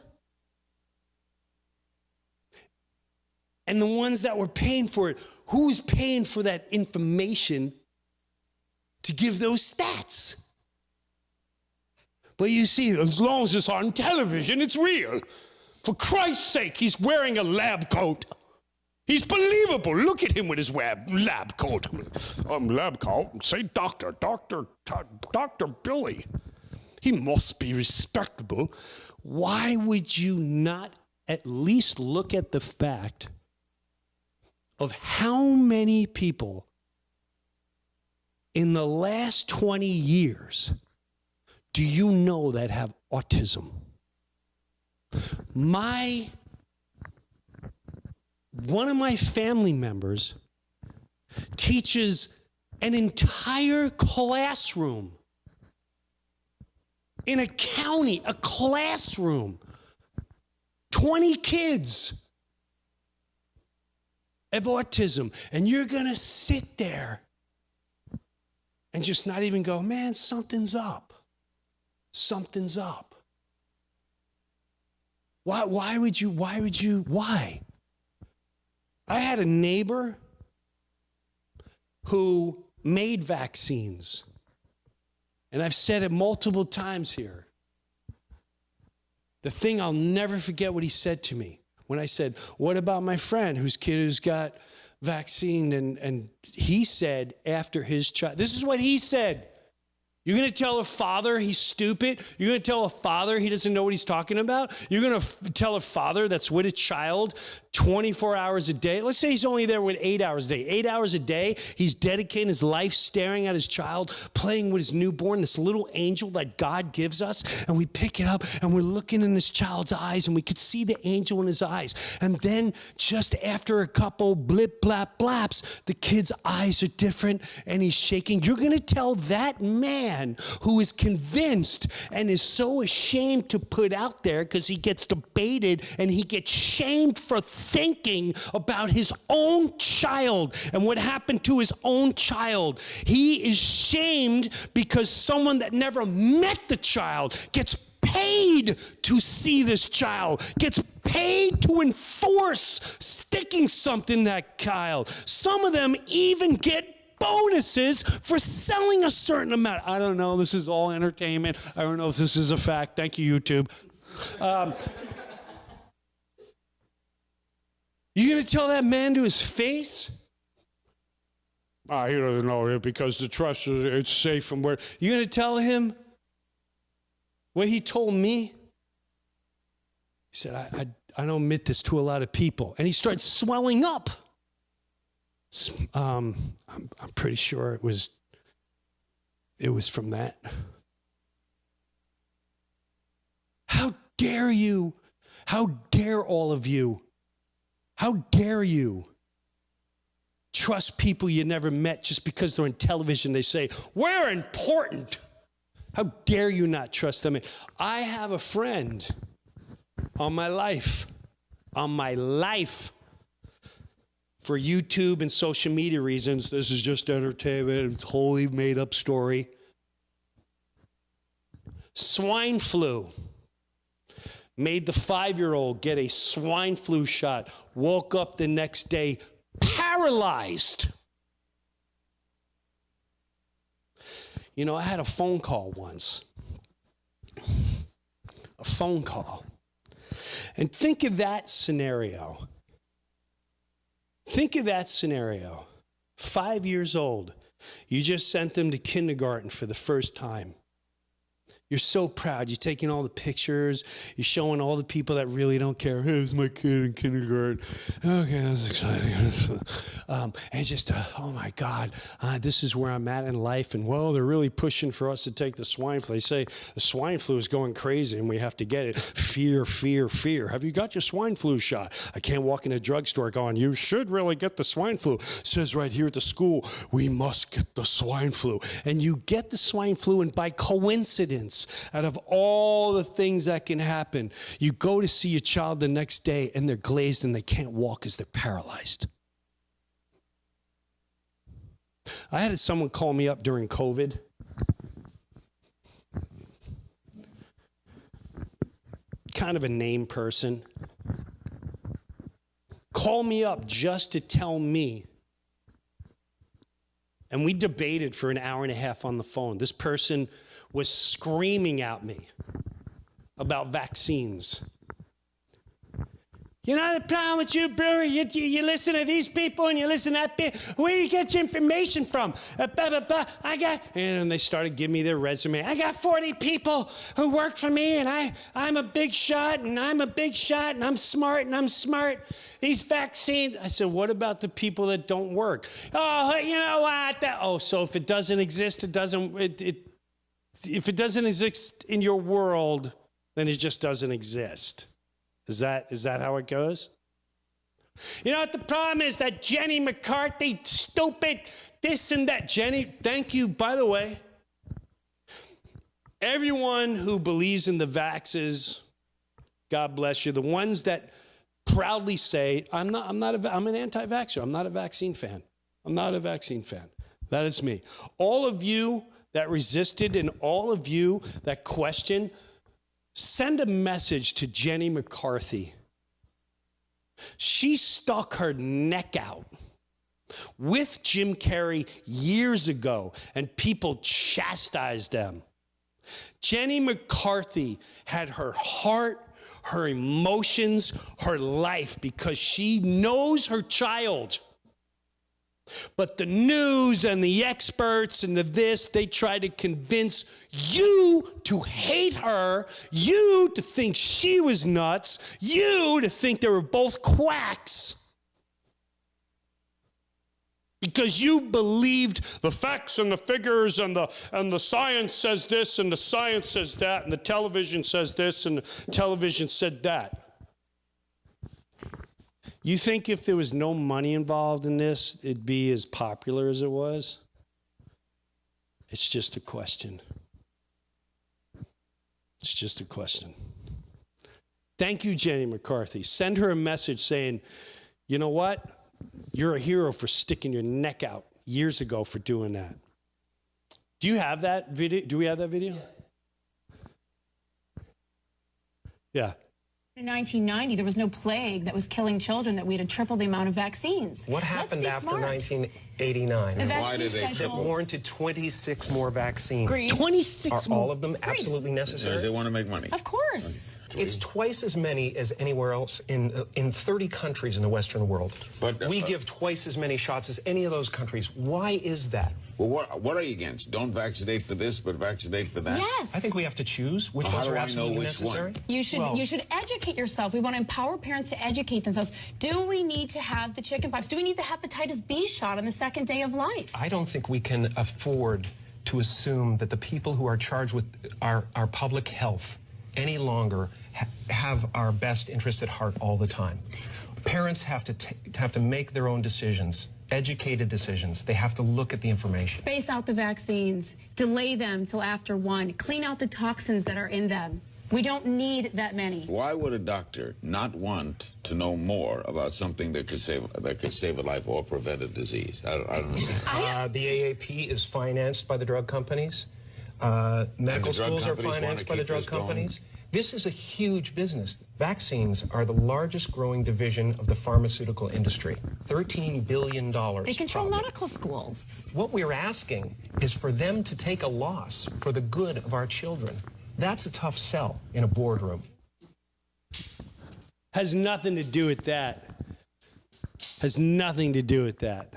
And the ones that were paying for it, who was paying for that information to give those stats? But you see, as long as it's on television, it's real. For Christ's sake, he's wearing a lab coat. He's believable. Look at him with his lab coat. Lab coat. Say Dr. Billy. He must be respectable. Why would you not at least look at the fact of how many people in the last 20 years do you know that have autism? One of my family members teaches an entire classroom in a county, a classroom, 20 kids have autism, and you're going to sit there and just not even go, man, something's up. Something's up. Why? I had a neighbor who made vaccines. And I've said it multiple times here. The thing I'll never forget what he said to me when I said, what about my friend whose kid who's got vaccine? And he said after his child, this is what he said. You're going to tell a father he's stupid? You're going to tell a father he doesn't know what he's talking about? You're going to tell a father that's with a child 24 hours a day? Let's say he's only there with 8 hours a day. 8 hours a day, he's dedicating his life staring at his child, playing with his newborn, this little angel that God gives us. And we pick it up and we're looking in this child's eyes and we could see the angel in his eyes. And then just after a couple blip, blap, blaps, the kid's eyes are different and he's shaking. You're going to tell that man man who is convinced and is so ashamed to put out there because he gets debated and he gets shamed for thinking about his own child and what happened to his own child. He is shamed because someone that never met the child gets paid to see this child, gets paid to enforce sticking something in that child. Some of them even get bonuses for selling a certain amount. I don't know. This is all entertainment. I don't know if this is a fact. Thank you, YouTube. You going to tell that man to his face? He doesn't know it because the trust is it's safe from where. You going to tell him what he told me? He said, I don't admit this to a lot of people. And he started swelling up. I'm pretty sure it was from that. How dare you? How dare all of you? How dare you trust people you never met just because they're on television? They say, we're important. How dare you not trust them? I have a friend on my life, for YouTube and social media reasons. This is just entertainment. It's a wholly made up story. Swine flu made the 5-year-old get a swine flu shot, woke up the next day paralyzed. You know, I had a phone call once. A phone call. And think of that scenario. Think of that scenario. 5 years old. You just sent them to kindergarten for the first time. You're so proud. You're taking all the pictures. You're showing all the people that really don't care. Here's my kid in kindergarten. Okay, that's exciting. And it's just, oh my God, this is where I'm at in life. And well, they're really pushing for us to take the swine flu. They say the swine flu is going crazy and we have to get it. Fear, fear, fear. Have you got your swine flu shot? I can't walk in a drugstore going, you should really get the swine flu. It says right here at the school, we must get the swine flu. And you get the swine flu, and by coincidence, out of all the things that can happen, you go to see your child the next day and they're glazed and they can't walk because they're paralyzed. I had someone call me up during COVID. Kind of a name person. Call me up just to tell me. And we debated for an hour and a half on the phone. This person was screaming at me about vaccines. You know the problem with you, Breuer? You listen to these people and you listen to that people. Where do you get your information from? Blah, blah, blah. And they started giving me their resume. I got 40 people who work for me, and I'm a big shot, and I'm a big shot, and I'm smart, and I'm smart. These vaccines. I said, what about the people that don't work? Oh, you know what? So if it doesn't exist, it doesn't. If it doesn't exist in your world, then it just doesn't exist. Is that how it goes? You know what the problem is? That Jenny McCarthy, stupid, this and that. Jenny, thank you, by the way. Everyone who believes in the vaxes, God bless you. The ones that proudly say, I'm an anti-vaxxer. I'm not a vaccine fan. I'm not a vaccine fan. That is me. All of you that resisted and all of you that question, send a message to Jenny McCarthy. She stuck her neck out with Jim Carrey years ago, and people chastised them. Jenny McCarthy had her heart, her emotions, her life, because she knows her child. But the news and the experts and they try to convince you to hate her, you to think she was nuts, you to think they were both quacks. Because you believed the facts and the figures and the science says this and the science says that and the television says this and the television said that. You think if there was no money involved in this, it'd be as popular as it was? It's just a question. It's just a question. Thank you, Jenny McCarthy. Send her a message saying, you know what? You're a hero for sticking your neck out years ago for doing that. Do you have that video? Do we have that video? Yeah. In 1990, there was no plague that was killing children that we had triple the amount of vaccines. What happened after 1989? The Why did they schedule triple? Warranted 26 more vaccines. Green. 26 Are more. all of them absolutely necessary? They want to make money. Of course. It's twice as many as anywhere else in 30 countries in the Western world. But, we give twice as many shots as any of those countries. Why is that? Well, what are you against? Don't vaccinate for this, but vaccinate for that? Yes. I think we have to choose which How ones do are I know absolutely which necessary. one? You should educate yourself. We want to empower parents to educate themselves. Do we need to have the chickenpox? Do we need the hepatitis B shot on the second day of life? I don't think we can afford to assume that the people who are charged with our public health any longer have our best interest at heart all the time. Parents have to make their own decisions, educated decisions. They have to look at the information. Space out the vaccines. Delay them till after 1. Clean out the toxins that are in them. We don't need that many. Why would a doctor not want to know more about something that could save a life or prevent a disease? I don't understand. The AAP is financed by the drug companies. Medical schools are financed by the drug companies. This is a huge business. Vaccines are the largest growing division of the pharmaceutical industry. $13 billion. They control profit. medical schools. What we're asking is for them to take a loss for the good of our children. That's a tough sell in a boardroom. Has nothing to do with that. Has nothing to do with that.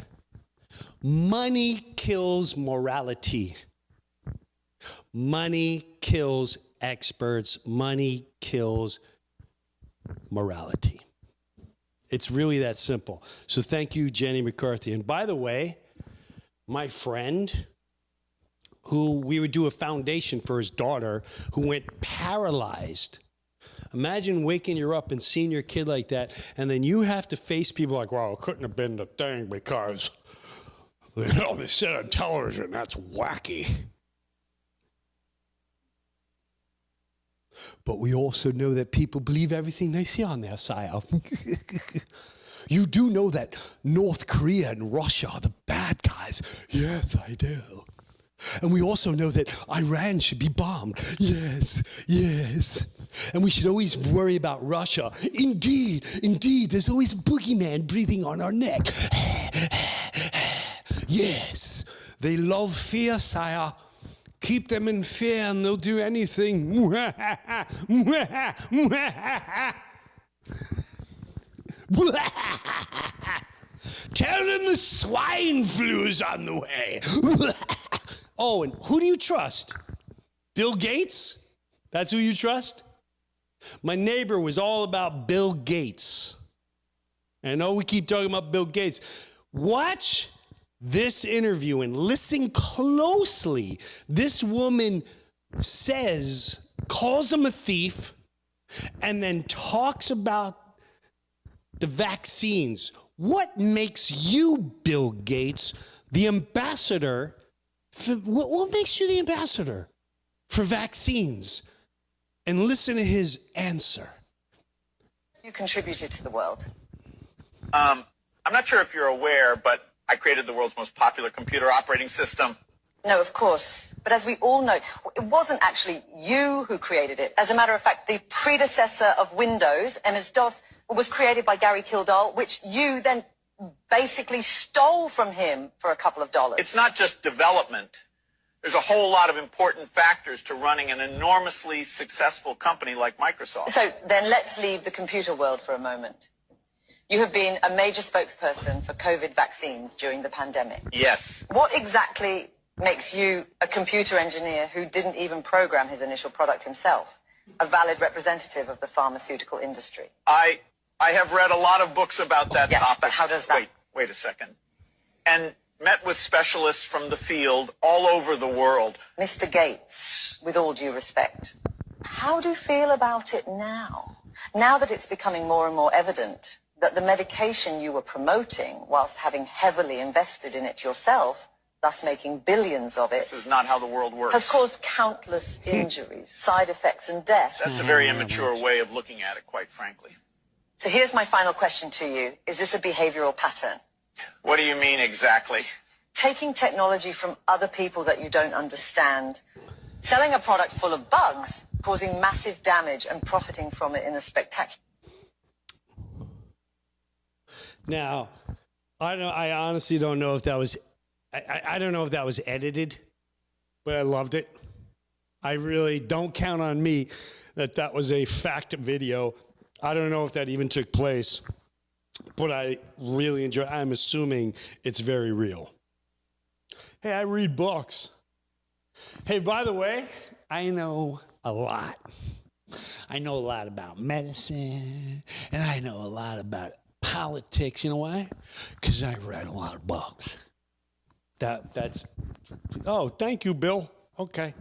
Money kills morality. Money kills experts. Money kills morality. It's really that simple. So thank you, Jenny McCarthy. And by the way, my friend, who we would do a foundation for his daughter, who went paralyzed. Imagine waking you up and seeing your kid like that, and then you have to face people like, well, it couldn't have been the thing because, they said on television, that's wacky. But we also know that people believe everything they see on their side. You do know that North Korea and Russia are the bad guys. Yes, I do. And we also know that Iran should be bombed. Yes, yes. And we should always worry about Russia. Indeed, indeed, there's always a boogeyman breathing on our neck. Yes, they love fear, sire. Keep them in fear and they'll do anything. Tell them the swine flu is on the way. Oh, and who do you trust? Bill Gates? That's who you trust? My neighbor was all about Bill Gates. And I know we keep talking about Bill Gates. Watch this interview and listen closely. This woman calls him a thief, and then talks about the vaccines. What makes you, Bill Gates, the ambassador? What makes you the ambassador for vaccines? And listen to his answer. You contributed to the world. I'm not sure if you're aware, but I created the world's most popular computer operating system. No, of course. But as we all know, it wasn't actually you who created it. As a matter of fact, the predecessor of Windows, MS-DOS, was created by Gary Kildall, which you then basically stole from him for a couple of dollars. It's not just development. There's a whole lot of important factors to running an enormously successful company like Microsoft. So then let's leave the computer world for a moment. You have been a major spokesperson for COVID vaccines during the pandemic. Yes. What exactly makes you, a computer engineer who didn't even program his initial product himself, a valid representative of the pharmaceutical industry? I have read a lot of books about that Yes, topic. but how does that... Wait a second. And met with specialists from the field all over the world. Mr. Gates, with all due respect, how do you feel about it now? Now that it's becoming more and more evident that the medication you were promoting, whilst having heavily invested in it yourself, thus making billions of it, This is not how the world works. has caused countless injuries, side effects, and deaths. That's a very immature way of looking at it, quite frankly. So here's my final question to you. Is this a behavioral pattern? What do you mean exactly? Taking technology from other people that you don't understand, selling a product full of bugs, causing massive damage, and profiting from it in a spectacular... Now, I honestly don't know if that was... I don't know if that was edited, but I loved it. I really don't count on me that was a fact video. I don't know if that even took place, but I really enjoy it. I'm assuming it's very real. Hey, I read books. Hey, by the way, I know a lot. I know a lot about medicine, and I know a lot about politics. You know why? Because I read a lot of books. That's, oh, thank you, Bill. Okay.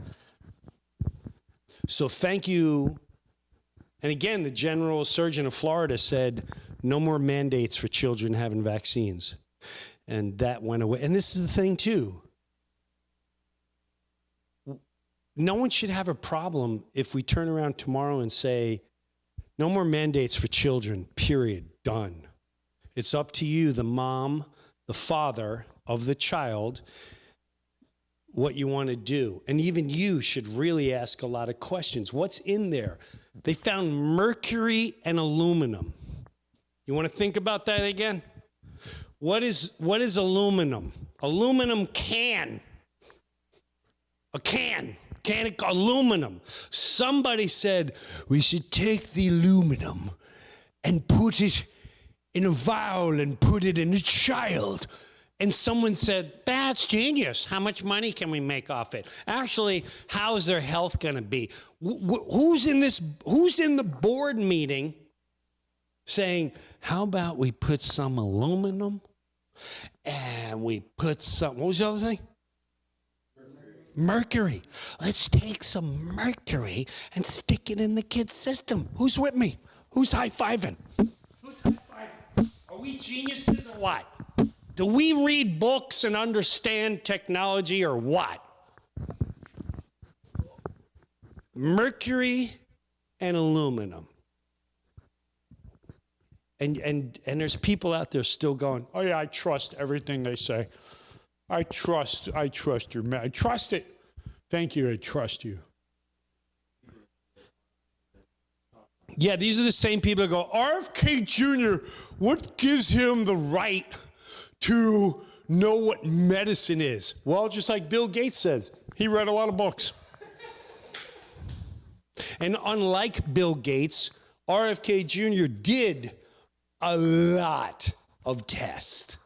So thank you. And again, the general surgeon of Florida said no more mandates for children having vaccines. And that went away. And this is the thing, too. No one should have a problem if we turn around tomorrow and say, no more mandates for children, period, done. It's up to you, the mom, the father of the child, what you want to do. And even you should really ask a lot of questions. What's in there? They found mercury and aluminum. You want to think about that again? What is aluminum? Aluminum can. A can of aluminum. Somebody said we should take the aluminum and put it in a vial and put it in a child. And someone said, that's genius. How much money can we make off it? Actually, how's their health going to be? Who's in the board meeting saying, how about we put some aluminum and we put some, what was the other thing? Mercury. Let's take some mercury and stick it in the kid's system. Who's with me? Who's high-fiving? Who's high-fiving? Are we geniuses or what? Do we read books and understand technology or what? Mercury and aluminum. And there's people out there still going, oh yeah, I trust everything they say. I trust your man. I trust it. Thank you, I trust you. Yeah, these are the same people that go, RFK Jr., what gives him the right to know what medicine is? Well, just like Bill Gates says, he read a lot of books. And unlike Bill Gates, RFK Jr. did a lot of tests.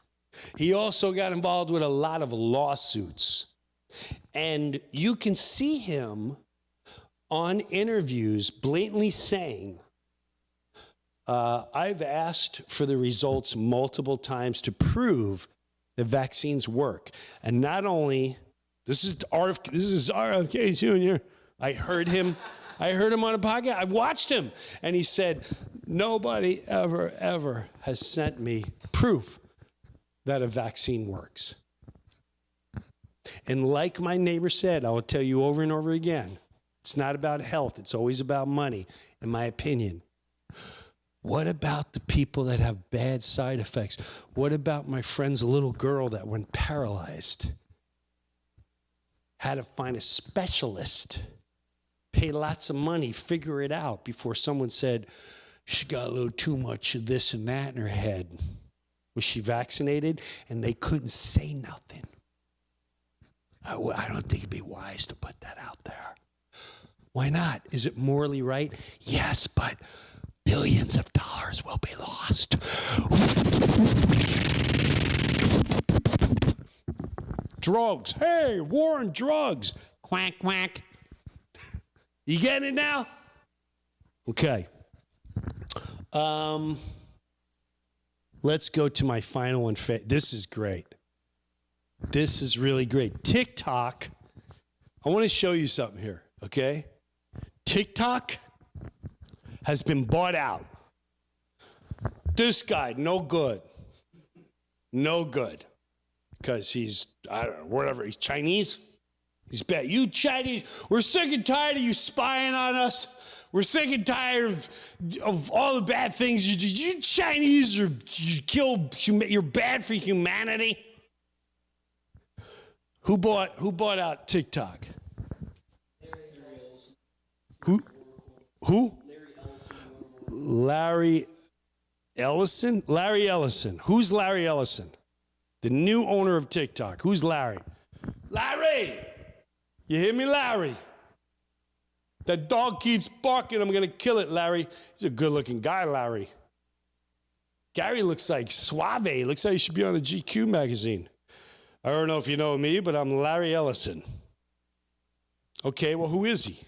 He also got involved with a lot of lawsuits. And you can see him on interviews blatantly saying, I've asked for the results multiple times to prove that vaccines work. And not only, this is RFK Jr. I heard him on a podcast. I watched him. And he said, nobody ever has sent me proof that a vaccine works. And like my neighbor said, I will tell you over and over again, it's not about health. It's always about money, in my opinion. What about the people that have bad side effects? What about my friend's little girl that went paralyzed? Had to find a specialist, pay lots of money, figure it out before someone said, she got a little too much of this and that in her head. Was she vaccinated? And they couldn't say nothing. I don't think it'd be wise to put that out there. Why not? Is it morally right? Yes, but billions of dollars will be lost. Drugs. Hey, war on drugs. Quack, quack. You getting it now? Okay. Let's go to my final one. This is great. This is really great. TikTok. I want to show you something here, okay? TikTok has been bought out. This guy, no good. No good. because he's, I don't know, whatever, he's Chinese. He's bad. You Chinese, we're sick and tired of you spying on us. We're sick and tired of all the bad things you do. You Chinese you're bad for humanity. Who bought out TikTok? Who? Larry Ellison? Larry Ellison. Who's Larry Ellison? The new owner of TikTok. Who's Larry? Larry! You hear me, Larry? That dog keeps barking. I'm going to kill it, Larry. He's a good-looking guy, Larry. Gary looks like Suave. Looks like he should be on a GQ magazine. I don't know if you know me, but I'm Larry Ellison. Okay, well, who is he?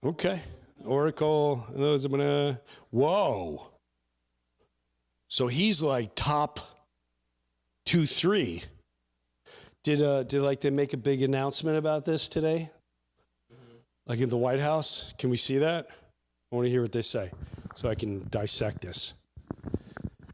Okay. Oracle. Whoa. So he's like top 2, 3. Did they make a big announcement about this today? Like in the White House? Can we see that? I want to hear what they say so I can dissect this.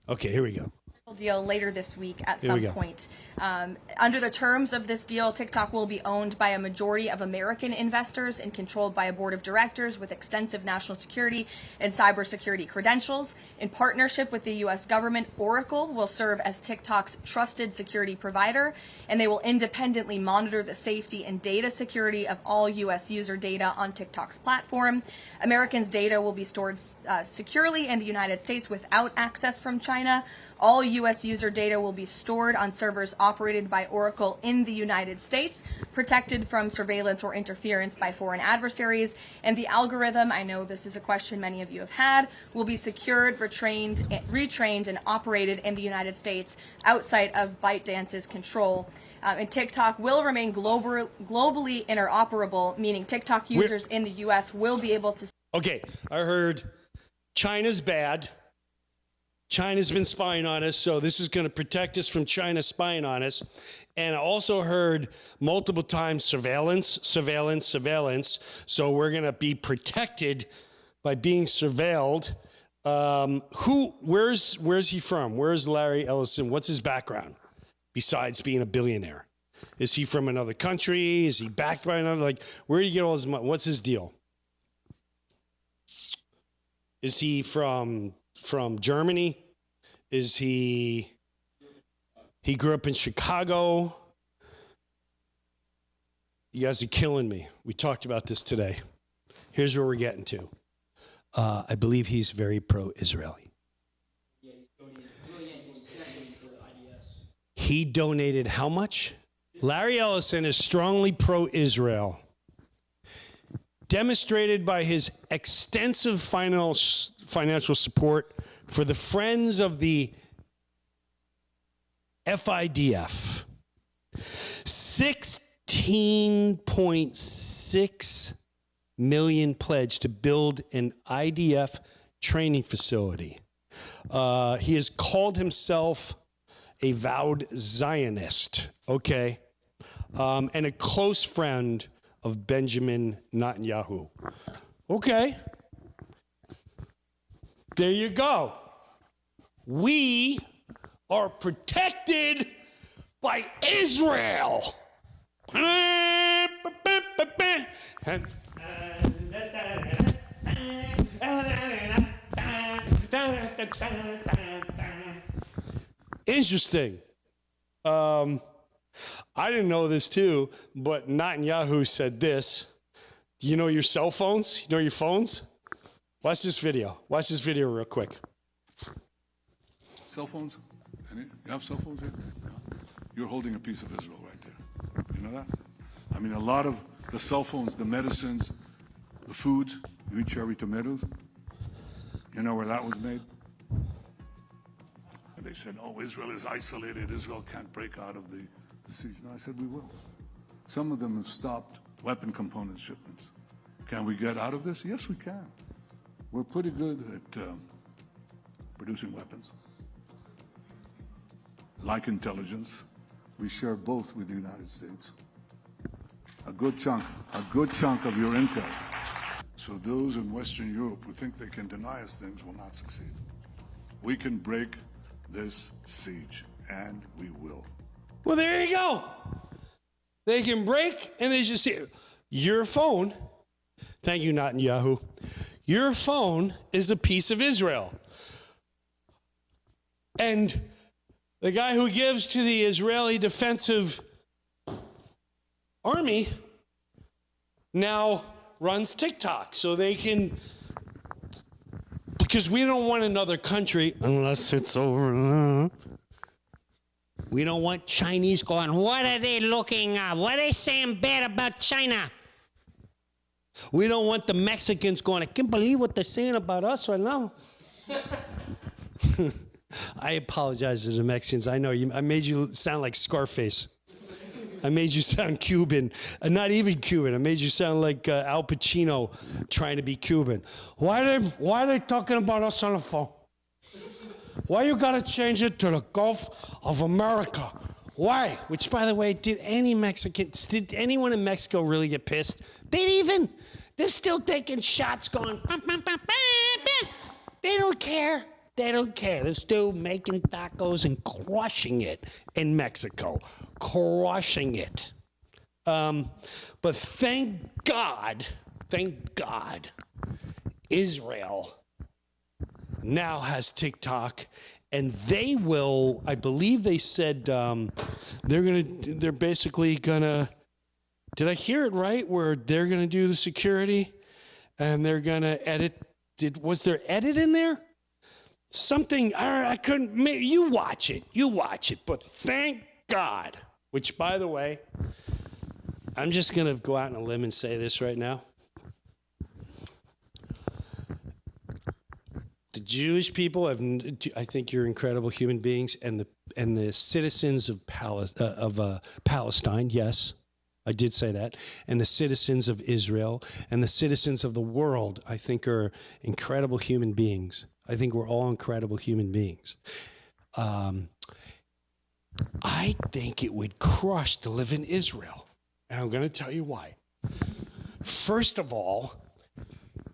Okay, here we go. Deal later this week at some point. Under the terms of this deal, TikTok will be owned by a majority of American investors and controlled by a board of directors with extensive national security and cybersecurity credentials. In partnership with the U.S. government, Oracle will serve as TikTok's trusted security provider, and they will independently monitor the safety and data security of all U.S. user data on TikTok's platform. Americans' data will be stored securely in the United States without access from China. All U.S. user data will be stored on servers operated by Oracle in the United States, protected from surveillance or interference by foreign adversaries. And the algorithm, I know this is a question many of you have had, will be secured, retrained, and operated in the United States outside of ByteDance's control. And TikTok will remain globally interoperable, meaning TikTok users in the U.S. will be able to... Okay, I heard China's bad. China's been spying on us, so this is going to protect us from China spying on us. And I also heard multiple times surveillance. So we're going to be protected by being surveilled. Where's he from? Where's Larry Ellison? What's his background besides being a billionaire? Is he from another country? Is he backed by another? Like, where do you get all his money? What's his deal? Is he from Germany? Is he grew up in Chicago? You guys are killing me. We talked about this today. Here's where we're getting to. I believe he's very pro-Israeli. He donated how much? Larry Ellison is strongly pro-Israel, demonstrated by his extensive financial support for the Friends of the FIDF. 16.6 million pledged to build an IDF training facility. He has called himself a vowed Zionist, okay, and a close friend of Benjamin Netanyahu. Okay. There you go. We are protected by Israel. Interesting. I didn't know this too, but Netanyahu said this. Do you know your cell phones? You know your phones? Watch this video. Watch this video real quick. Cell phones? You have cell phones here? No. You're holding a piece of Israel right there. You know that? I mean, a lot of the cell phones, the medicines, the foods, you eat cherry tomatoes. You know where that was made? And they said, oh, Israel is isolated. Israel can't break out of the siege. No, I said, we will. Some of them have stopped weapon component shipments. Can we get out of this? Yes, we can. We're pretty good at producing weapons. Like intelligence, we share both with the United States. A good chunk of your intel. So those in Western Europe who think they can deny us things will not succeed. we can break this siege, and we will. Well, there you go. They can break, and they just see your phone. Thank you, Netanyahu. Your phone is a piece of Israel. And the guy who gives to the Israeli Defensive Army now runs TikTok so they can, because we don't want another country unless it's over. We don't want Chinese going, what are they looking at? What are they saying bad about China? We don't want the Mexicans going, I can't believe what they're saying about us right now. I apologize to the Mexicans. I know I made you sound like Scarface. I made you sound Cuban. Not even Cuban. I made you sound like Al Pacino trying to be Cuban. Why are they talking about us on the phone? Why you got to change it to the Gulf of America? Why? Which, by the way, did anyone in Mexico really get pissed? They're still taking shots going, bah, bah, bah, bah, bah. They don't care. They don't care. They're still making tacos and crushing it in Mexico. Crushing it. But thank God, Israel now has TikTok, and they will, I believe they said they're basically gonna, did I hear it right, where they're gonna do the security and they're gonna edit, was there edit in there? Something, I couldn't, you watch it, but thank God, which, by the way, I'm just going to go out on a limb and say this right now. The Jewish people, I think you're incredible human beings, and the citizens of Palestine, yes, I did say that, and the citizens of Israel, and the citizens of the world, I think are incredible human beings. I think we're all incredible human beings. I think it would crush to live in Israel. And I'm going to tell you why. First of all,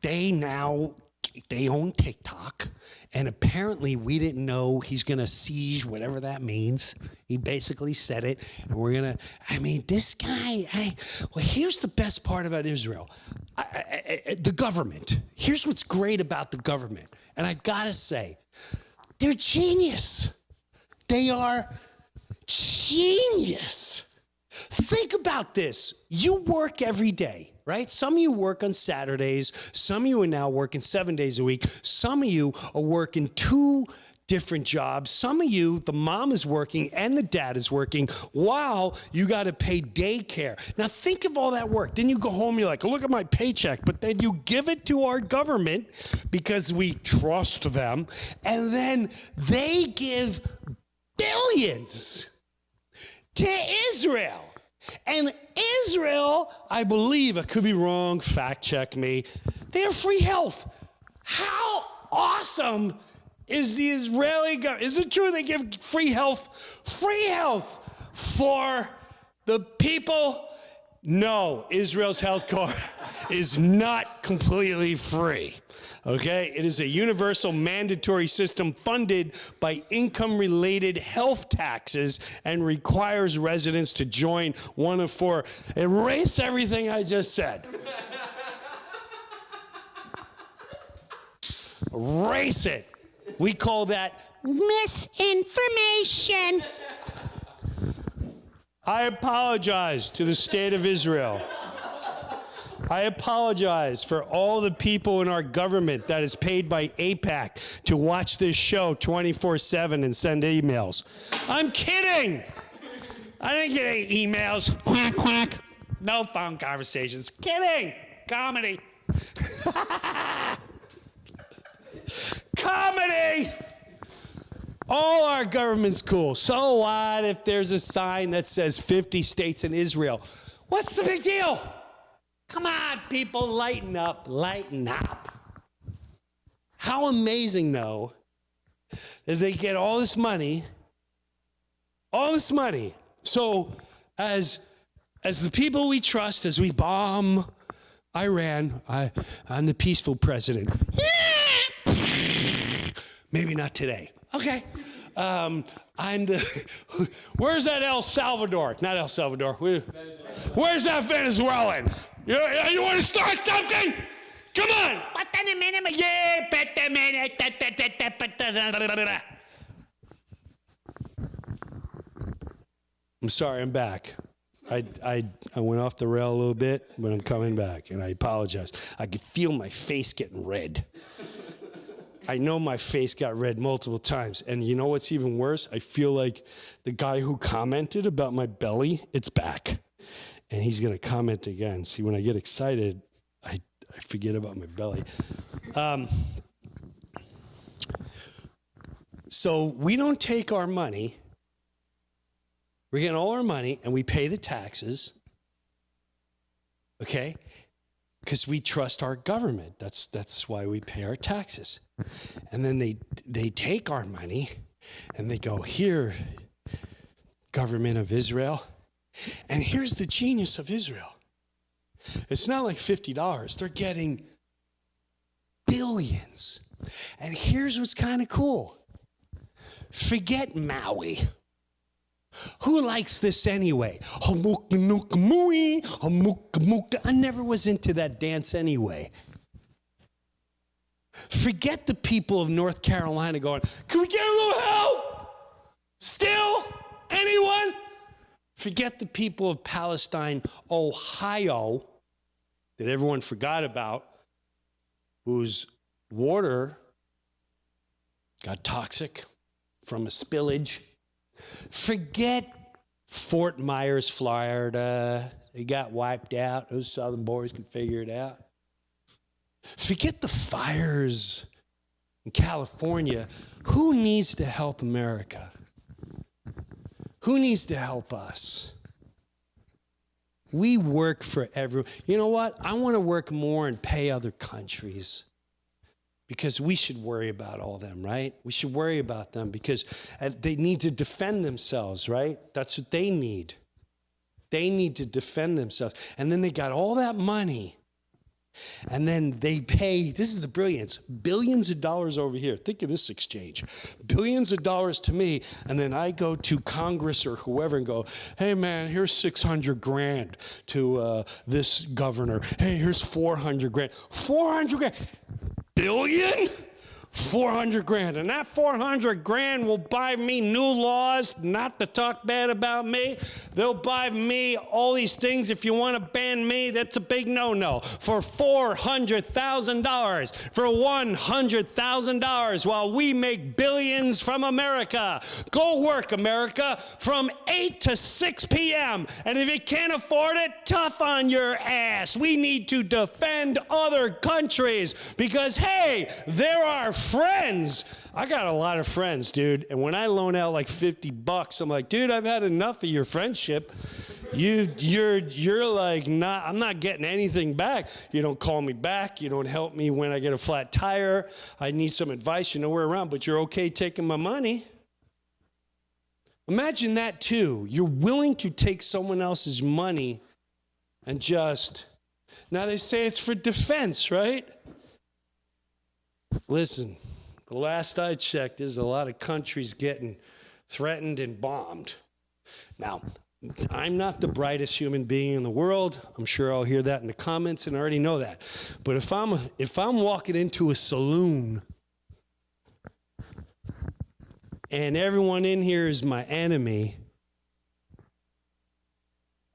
they own TikTok. And apparently we didn't know he's going to siege, whatever that means. He basically said it. And we're going to, this guy, well, here's the best part about Israel. The government. Here's what's great about the government. And I got to say, they're genius. They are genius. Think about this. You work every day, right? Some of you work on Saturdays. Some of you are now working 7 days a week. Some of you are working 2 different jobs. Some of you, the mom is working and the dad is working while you got to pay daycare. Now think of all that work. Then you go home, you're like, look at my paycheck. But then you give it to our government because we trust them. And then they give billions to Israel. And Israel, I believe, I could be wrong, fact check me, they have free health. How awesome is the Israeli government? Is it true they give free health? Free health for the people? No, Israel's health care is not completely free. Okay, it is a universal mandatory system funded by income-related health taxes and requires residents to join one of 4. Erase everything I just said. Erase it. We call that misinformation. I apologize to the state of Israel. I apologize for all the people in our government that is paid by AIPAC to watch this show 24/7 and send emails. I'm kidding. I didn't get any emails. Quack, quack. No phone conversations. Kidding. Comedy. Comedy. All our government's cool. So what if there's a sign that says 50 states in Israel? What's the big deal? Come on, people, lighten up, lighten up. How amazing, though, that they get all this money. So as the people we trust, as we bomb Iran, I'm the peaceful president. Maybe not today. Okay. Where's that El Salvador? Not El Salvador. Where's that Venezuelan? You want to start something? Come on. I'm sorry, I'm back. I went off the rail a little bit, but I'm coming back, and I apologize. I could feel my face getting red. I know my face got red multiple times, and you know what's even worse? I feel like the guy who commented about my belly, it's back, and he's going to comment again. See, when I get excited, I forget about my belly. So we don't take our money. We're getting all our money, and we pay the taxes, okay? Because we trust our government. That's why we pay our taxes. And then they take our money, and they go, here, government of Israel. And here's the genius of Israel. It's not like $50. They're getting billions. And here's what's kind of cool. Forget Maui. Who likes this anyway? I never was into that dance anyway. Forget the people of North Carolina going, can we get a little help? Still? Anyone? Forget the people of Palestine, Ohio, that everyone forgot about, whose water got toxic from a spillage. Forget Fort Myers, Florida. They got wiped out. Those Southern boys can figure it out. Forget the fires in California. Who needs to help America? Who needs to help us? We work for everyone. You know what? I want to work more and pay other countries, because we should worry about all them, right? We should worry about them because they need to defend themselves, right? That's what they need. They need to defend themselves. And then they got all that money. And then they pay, this is the brilliance, billions of dollars over here. Think of this exchange. Billions of dollars to me, and then I go to Congress or whoever and go, hey man, here's $600,000 to this governor. Hey, here's $400,000. $400,000. Billion? $400,000. And that $400,000 will buy me new laws, not to talk bad about me. They'll buy me all these things. If you want to ban me, that's a big no-no. For $400,000, for $100,000, while we make billions from America. Go work, America, from 8 to 6 p.m. And if you can't afford it, tough on your ass. We need to defend other countries because, hey, there are friends. I got a lot of friends, dude. And when I loan out like $50, I'm like, dude, I've had enough of your friendship. You're like, I'm not getting anything back. You don't call me back. You don't help me when I get a flat tire. I need some advice. You know where around, but you're okay taking my money. Imagine that too. You're willing to take someone else's money and just, now they say it's for defense, right? Listen, the last I checked, there's a lot of countries getting threatened and bombed. Now, I'm not the brightest human being in the world. I'm sure I'll hear that in the comments, and I already know that. But if I'm walking into a saloon and everyone in here is my enemy,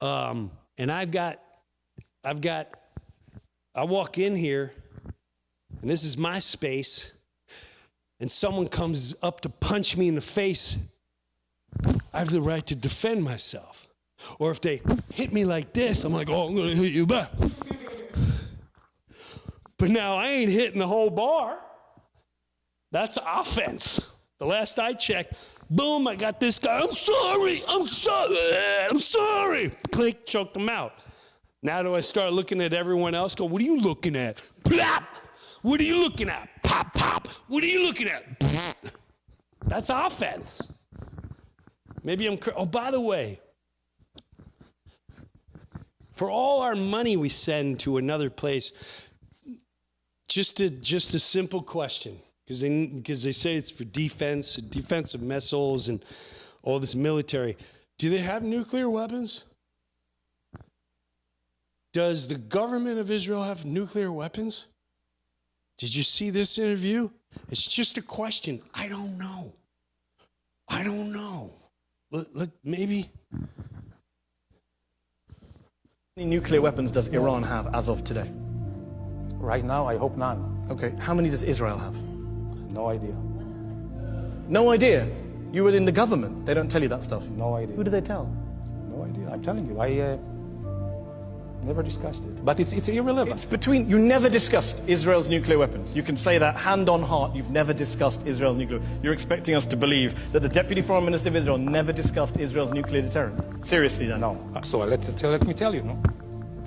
and I walk in here, and this is my space, and someone comes up to punch me in the face, I have the right to defend myself. Or if they hit me like this, I'm like, oh, I'm going to hit you back. But now I ain't hitting the whole bar. That's offense. The last I checked, boom, I got this guy. I'm sorry. Click, choked him out. Now do I start looking at everyone else? Go, what are you looking at? Plop. What are you looking at? Pop, pop. What are you looking at? That's offense. Maybe oh, by the way, for all our money we send to another place, just a simple question. because they say it's for defensive missiles and all this military. Do they have nuclear weapons? Does the government of Israel have nuclear weapons? Did you see this interview? It's just a question. I don't know. Look, maybe. How many nuclear weapons does Iran have as of today? Right now, I hope none. Okay, how many does Israel have? No idea. No idea? You were in the government. They don't tell you that stuff. No idea. Who do they tell? No idea. I'm telling you, I never discussed it. But it's irrelevant. It's between, you never discussed Israel's nuclear weapons. You can say that hand on heart, you've never discussed Israel's nuclear. You're expecting us to believe that the Deputy Foreign Minister of Israel never discussed Israel's nuclear deterrent. Seriously, then? No. So let me tell you, no?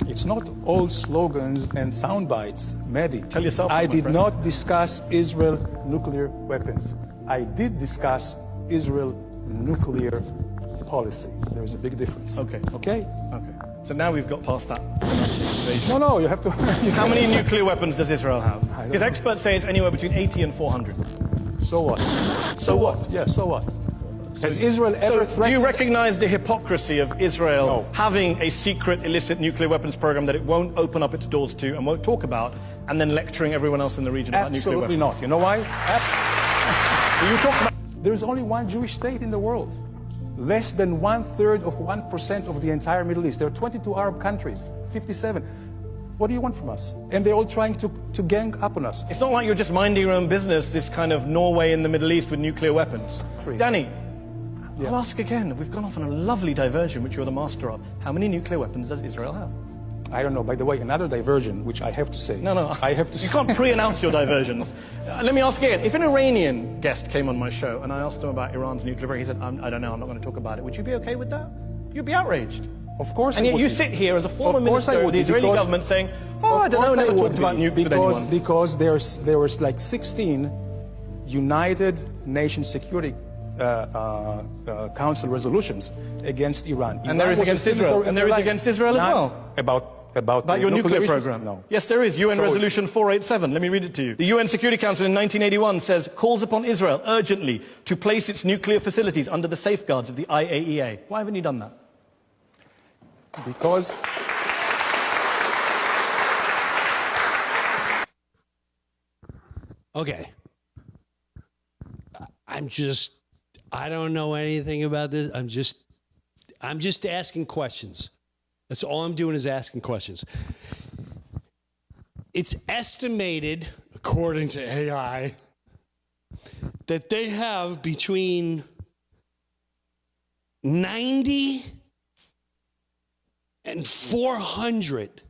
It's not all slogans and sound bites, Mehdi. Tell yourself. I did not discuss Israel nuclear weapons. I did discuss Israel nuclear policy. There is a big difference. Okay. Okay? Okay. So now we've got past that. No, you have to... How many nuclear weapons does Israel have? Because experts say it's anywhere between 80 and 400. So what? So what? Yeah, so what? Has Israel ever threatened... Do you recognize the hypocrisy of Israel having a secret illicit nuclear weapons program that it won't open up its doors to and won't talk about, and then lecturing everyone else in the region about nuclear weapons? Absolutely not. You know why? You talk about... There's only one Jewish state in the world. Less than 1/3 of 1% of the entire Middle East. There are 22 Arab countries, 57. What do you want from us? And they're all trying to gang up on us. It's not like you're just minding your own business, this kind of Norway in the Middle East with nuclear weapons. Danny, I'll ask again. We've gone off on a lovely diversion, which you're the master of. How many nuclear weapons does Israel have? I don't know. By the way, another diversion, which I have to say. No. I have to say. You can't pre-announce your diversions. Let me ask again. If an Iranian guest came on my show and I asked him about Iran's nuclear program, he said, I don't know, I'm not going to talk about it. Would you be okay with that? You'd be outraged. Of course. And yet you sit here as a former minister of the Israeli government saying, I don't know, never talked about nukes with anyone. Because there was like 16 United Nations Security Council resolutions against Iran. And there is against Israel. And there is against Israel as well. About your nuclear program? No. Yes, there is. UN Resolution 487. Let me read it to you. The UN Security Council in 1981 says, calls upon Israel urgently to place its nuclear facilities under the safeguards of the IAEA. Why haven't you done that? Because... Okay. I don't know anything about this. I'm just asking questions. That's all I'm doing is asking questions. It's estimated, according to AI, that they have between 90 and 400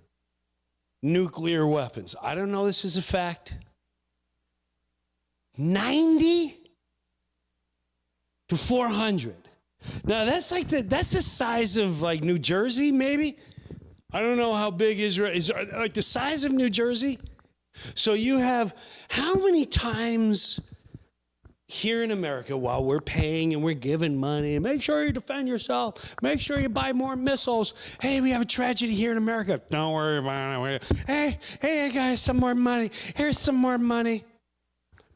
nuclear weapons. I don't know this is a fact. 90 to 400. Now that's the size of like New Jersey, maybe. I don't know how big Israel is, like the size of New Jersey. So you have how many times here in America while we're paying and we're giving money, make sure you defend yourself, make sure you buy more missiles. Hey, we have a tragedy here in America. Don't worry about it. Hey guys, some more money. Here's some more money.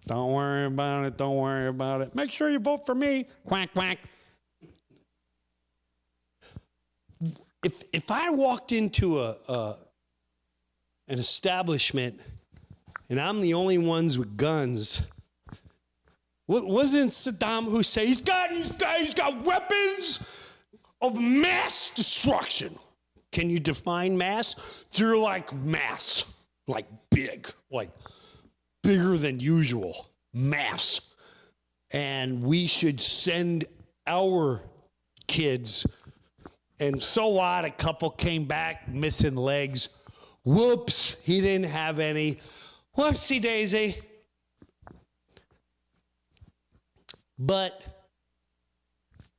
Don't worry about it. Don't worry about it. Make sure you vote for me. Quack, quack. If I walked into an establishment and I'm the only ones with guns, wasn't Saddam Hussein? He's got weapons of mass destruction. Can you define mass? They're like mass, like big, like bigger than usual, mass. And we should send our kids. And so what? A couple came back missing legs. Whoops, he didn't have any. Whoopsie daisy. But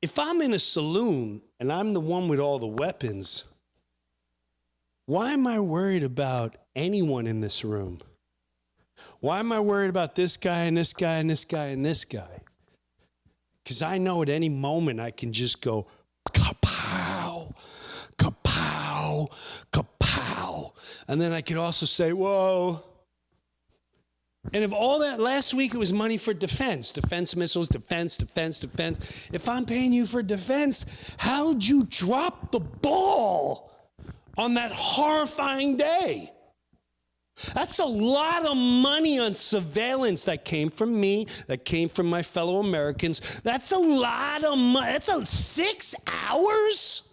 if I'm in a saloon and I'm the one with all the weapons, why am I worried about anyone in this room? Why am I worried about this guy and this guy and this guy and this guy? Because I know at any moment I can just go kapow, kapow, kapow. And then I can also say, whoa, And if all that last week it was money for defense missiles, defense. If I'm paying you for defense, how'd you drop the ball on that horrifying day? That's a lot of money on surveillance that came from me, that came from my fellow Americans. That's a lot of money. That's 6 hours?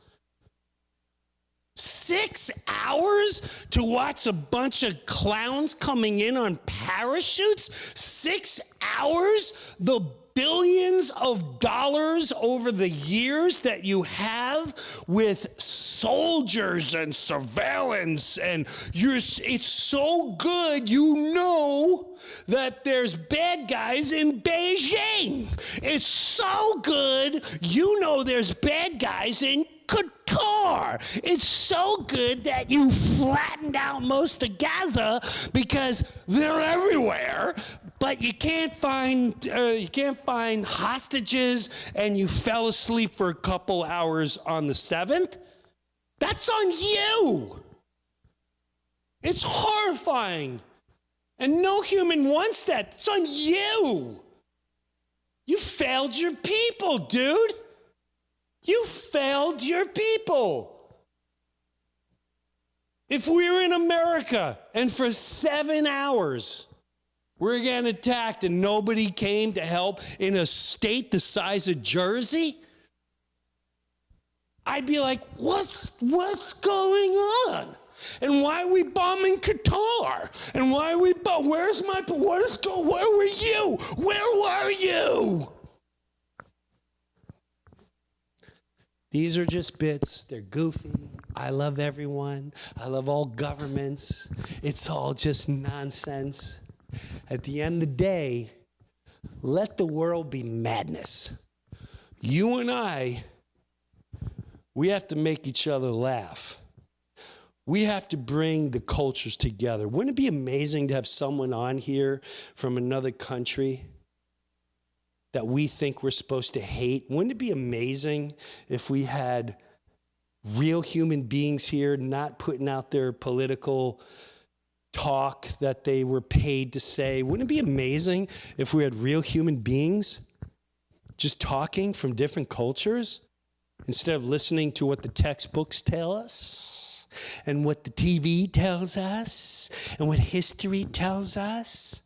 6 hours to watch a bunch of clowns coming in on parachutes? 6 hours? The billions of dollars over the years that you have with soldiers and surveillance, and it's so good you know that there's bad guys in Beijing. It's so good you know there's bad guys in Qatar. It's so good that you flattened out most of Gaza because they're everywhere, but you can't find hostages, and you fell asleep for a couple hours on the 7th. That's on you. It's horrifying, and no human wants that. It's on you. You failed your people, dude. You failed your people. If we were in America and for 7 hours we're getting attacked and nobody came to help in a state the size of Jersey, I'd be like, what's going on? And why are we bombing Qatar? And why are we where were you? Where were you? These are just bits. They're goofy. I love everyone. I love all governments. It's all just nonsense. At the end of the day, let the world be madness. You and I, we have to make each other laugh. We have to bring the cultures together. Wouldn't it be amazing to have someone on here from another country that we think we're supposed to hate? Wouldn't it be amazing if we had real human beings here not putting out their political talk that they were paid to say? Wouldn't it be amazing if we had real human beings just talking from different cultures instead of listening to what the textbooks tell us and what the TV tells us and what history tells us?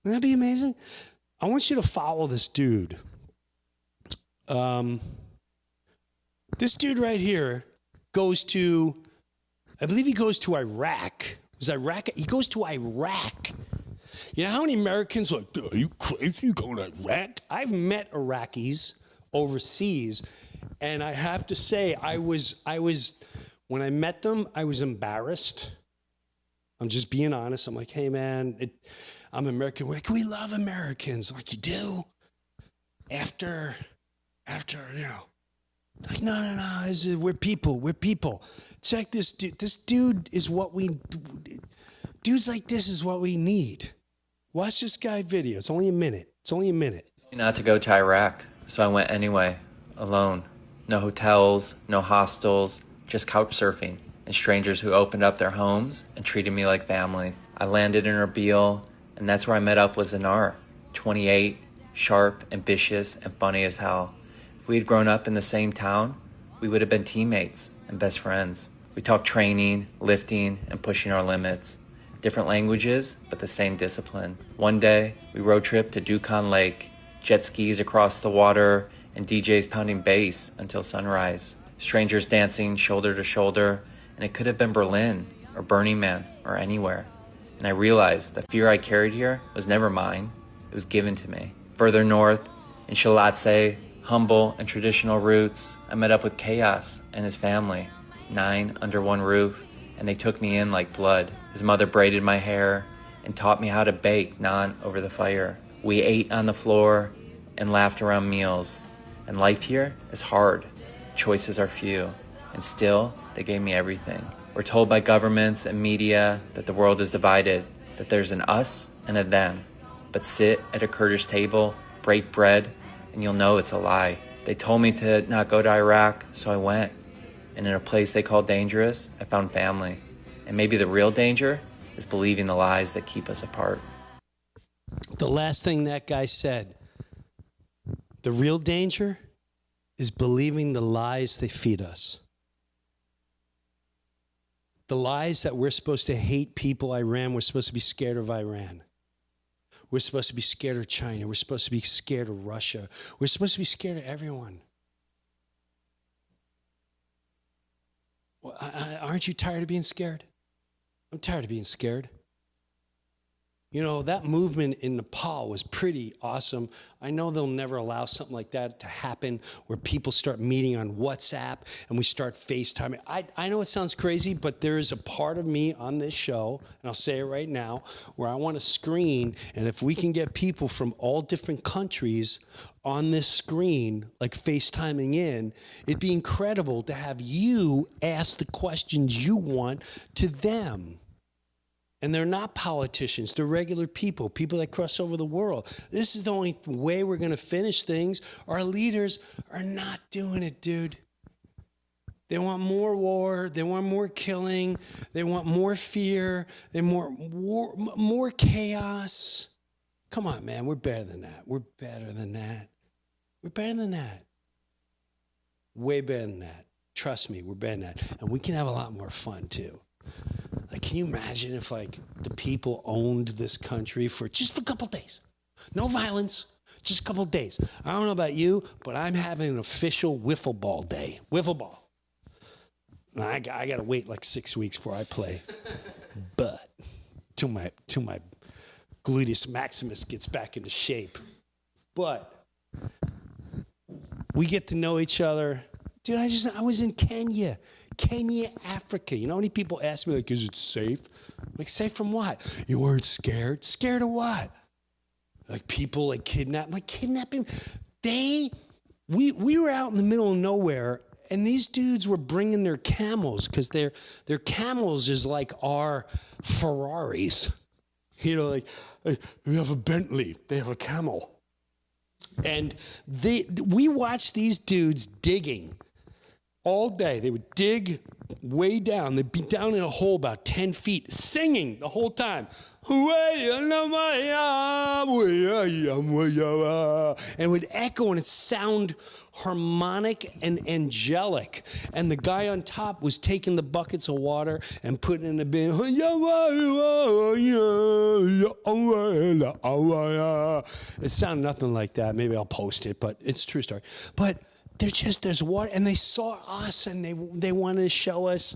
Wouldn't that be amazing? I want you to follow this dude. This dude right here goes to, I believe he goes to Iraq. Was Iraq? He goes to Iraq. You know how many Americans are like, are you crazy? You going to Iraq? I've met Iraqis overseas, and I have to say, I was when I met them, I was embarrassed. I'm just being honest. I'm like, hey man, I'm American. We're like, we love Americans. I'm like, you do? After, you know. Like, no. We're people. Check this dude. This dude is what dudes like this is what we need. Watch this guy video. It's only a minute. Not to go to Iraq, so I went anyway, alone. No hotels, no hostels, just couch surfing and strangers who opened up their homes and treated me like family. I landed in Erbil, and that's where I met up with Zanar, 28, sharp, ambitious, and funny as hell. If we had grown up in the same town, we would have been teammates and best friends. We talked training, lifting, and pushing our limits. Different languages, but the same discipline. One day, we road tripped to Dukan Lake, jet skis across the water, and DJs pounding bass until sunrise. Strangers dancing shoulder to shoulder, and it could have been Berlin or Burning Man or anywhere. And I realized the fear I carried here was never mine. It was given to me. Further north, in Shalatse, humble and traditional roots, I met up with Chaos and his family, 9 under one roof, and they took me in like blood. His mother braided my hair and taught me how to bake naan over the fire. We ate on the floor and laughed around meals. And life here is hard. Choices are few. And still, they gave me everything. We're told by governments and media that the world is divided, that there's an us and a them. But sit at a Kurdish table, break bread, and you'll know it's a lie. They told me to not go to Iraq, so I went. And in a place they call dangerous, I found family. And maybe the real danger is believing the lies that keep us apart. The last thing that guy said, the real danger is believing the lies they feed us. The lies that we're supposed to hate people, Iran, we're supposed to be scared of Iran. We're supposed to be scared of China. We're supposed to be scared of Russia. We're supposed to be scared of everyone. Well, aren't you tired of being scared? I'm tired of being scared. You know, that movement in Nepal was pretty awesome. I know they'll never allow something like that to happen where people start meeting on WhatsApp and we start FaceTiming. I know it sounds crazy, but there is a part of me on this show, and I'll say it right now, where I want to screen, and if we can get people from all different countries on this screen, like FaceTiming in, it'd be incredible to have you ask the questions you want to them. And they're not politicians. They're regular people, people that cross over the world. This is the only way we're going to finish things. Our leaders are not doing it, dude. They want more war. They want more killing. They want more fear. They want more chaos. Come on, man. We're better than that. We're better than that. We're better than that. Way better than that. Trust me, we're better than that. And we can have a lot more fun, too. Like, can you imagine if, like, the people owned this country for just a couple days? No violence, just a couple days. I don't know about you, but I'm having an official wiffle ball day. Wiffle ball. Now, I got to wait like 6 weeks before I play. But till my gluteus maximus gets back into shape. But we get to know each other. Dude, I was in Kenya, Africa. You know how many people ask me, like, is it safe? Like, safe from what? You weren't scared? Scared of what? Like, people, like, kidnapping. We were out in the middle of nowhere, and these dudes were bringing their camels, because their camels is like our Ferraris. You know, like, we have a Bentley, they have a camel. And we watched these dudes digging all day. They would dig way down. They'd be down in a hole about 10 feet, singing the whole time. And it would echo and it'd sound harmonic and angelic. And the guy on top was taking the buckets of water and putting in the bin. It sounded nothing like that. Maybe I'll post it, but it's a true story. But there's water, and they saw us, and they wanted to show us,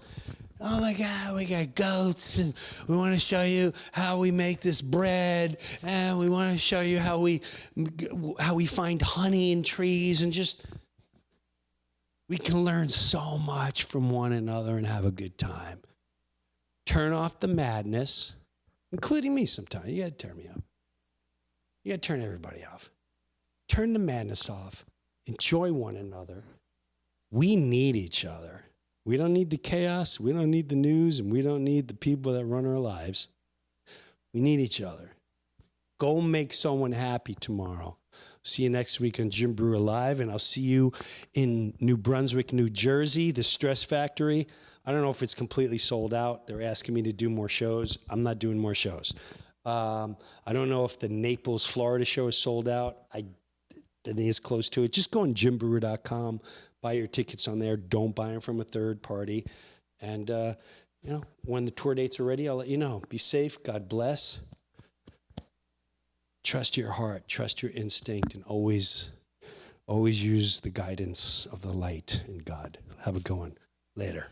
oh my God, we got goats, and we want to show you how we make this bread, and we want to show you how we find honey in trees, and just, we can learn so much from one another and have a good time. Turn off the madness, including me sometimes. You got to turn me up. You got to turn everybody off. Turn the madness off. Enjoy one another. We need each other. We don't need the chaos. We don't need the news. And we don't need the people that run our lives. We need each other. Go make someone happy tomorrow. See you next week on Jim Breuer Live. And I'll see you in New Brunswick, New Jersey, the Stress Factory. I don't know if it's completely sold out. They're asking me to do more shows. I'm not doing more shows. I don't know if the Naples, Florida show is sold out. I think it's close to it. Just go on JimBreuer.com, buy your tickets on there. Don't buy them from a third party. And, when the tour dates are ready, I'll let you know. Be safe. God bless. Trust your heart. Trust your instinct. And always use the guidance of the light in God. Have a good one. Later.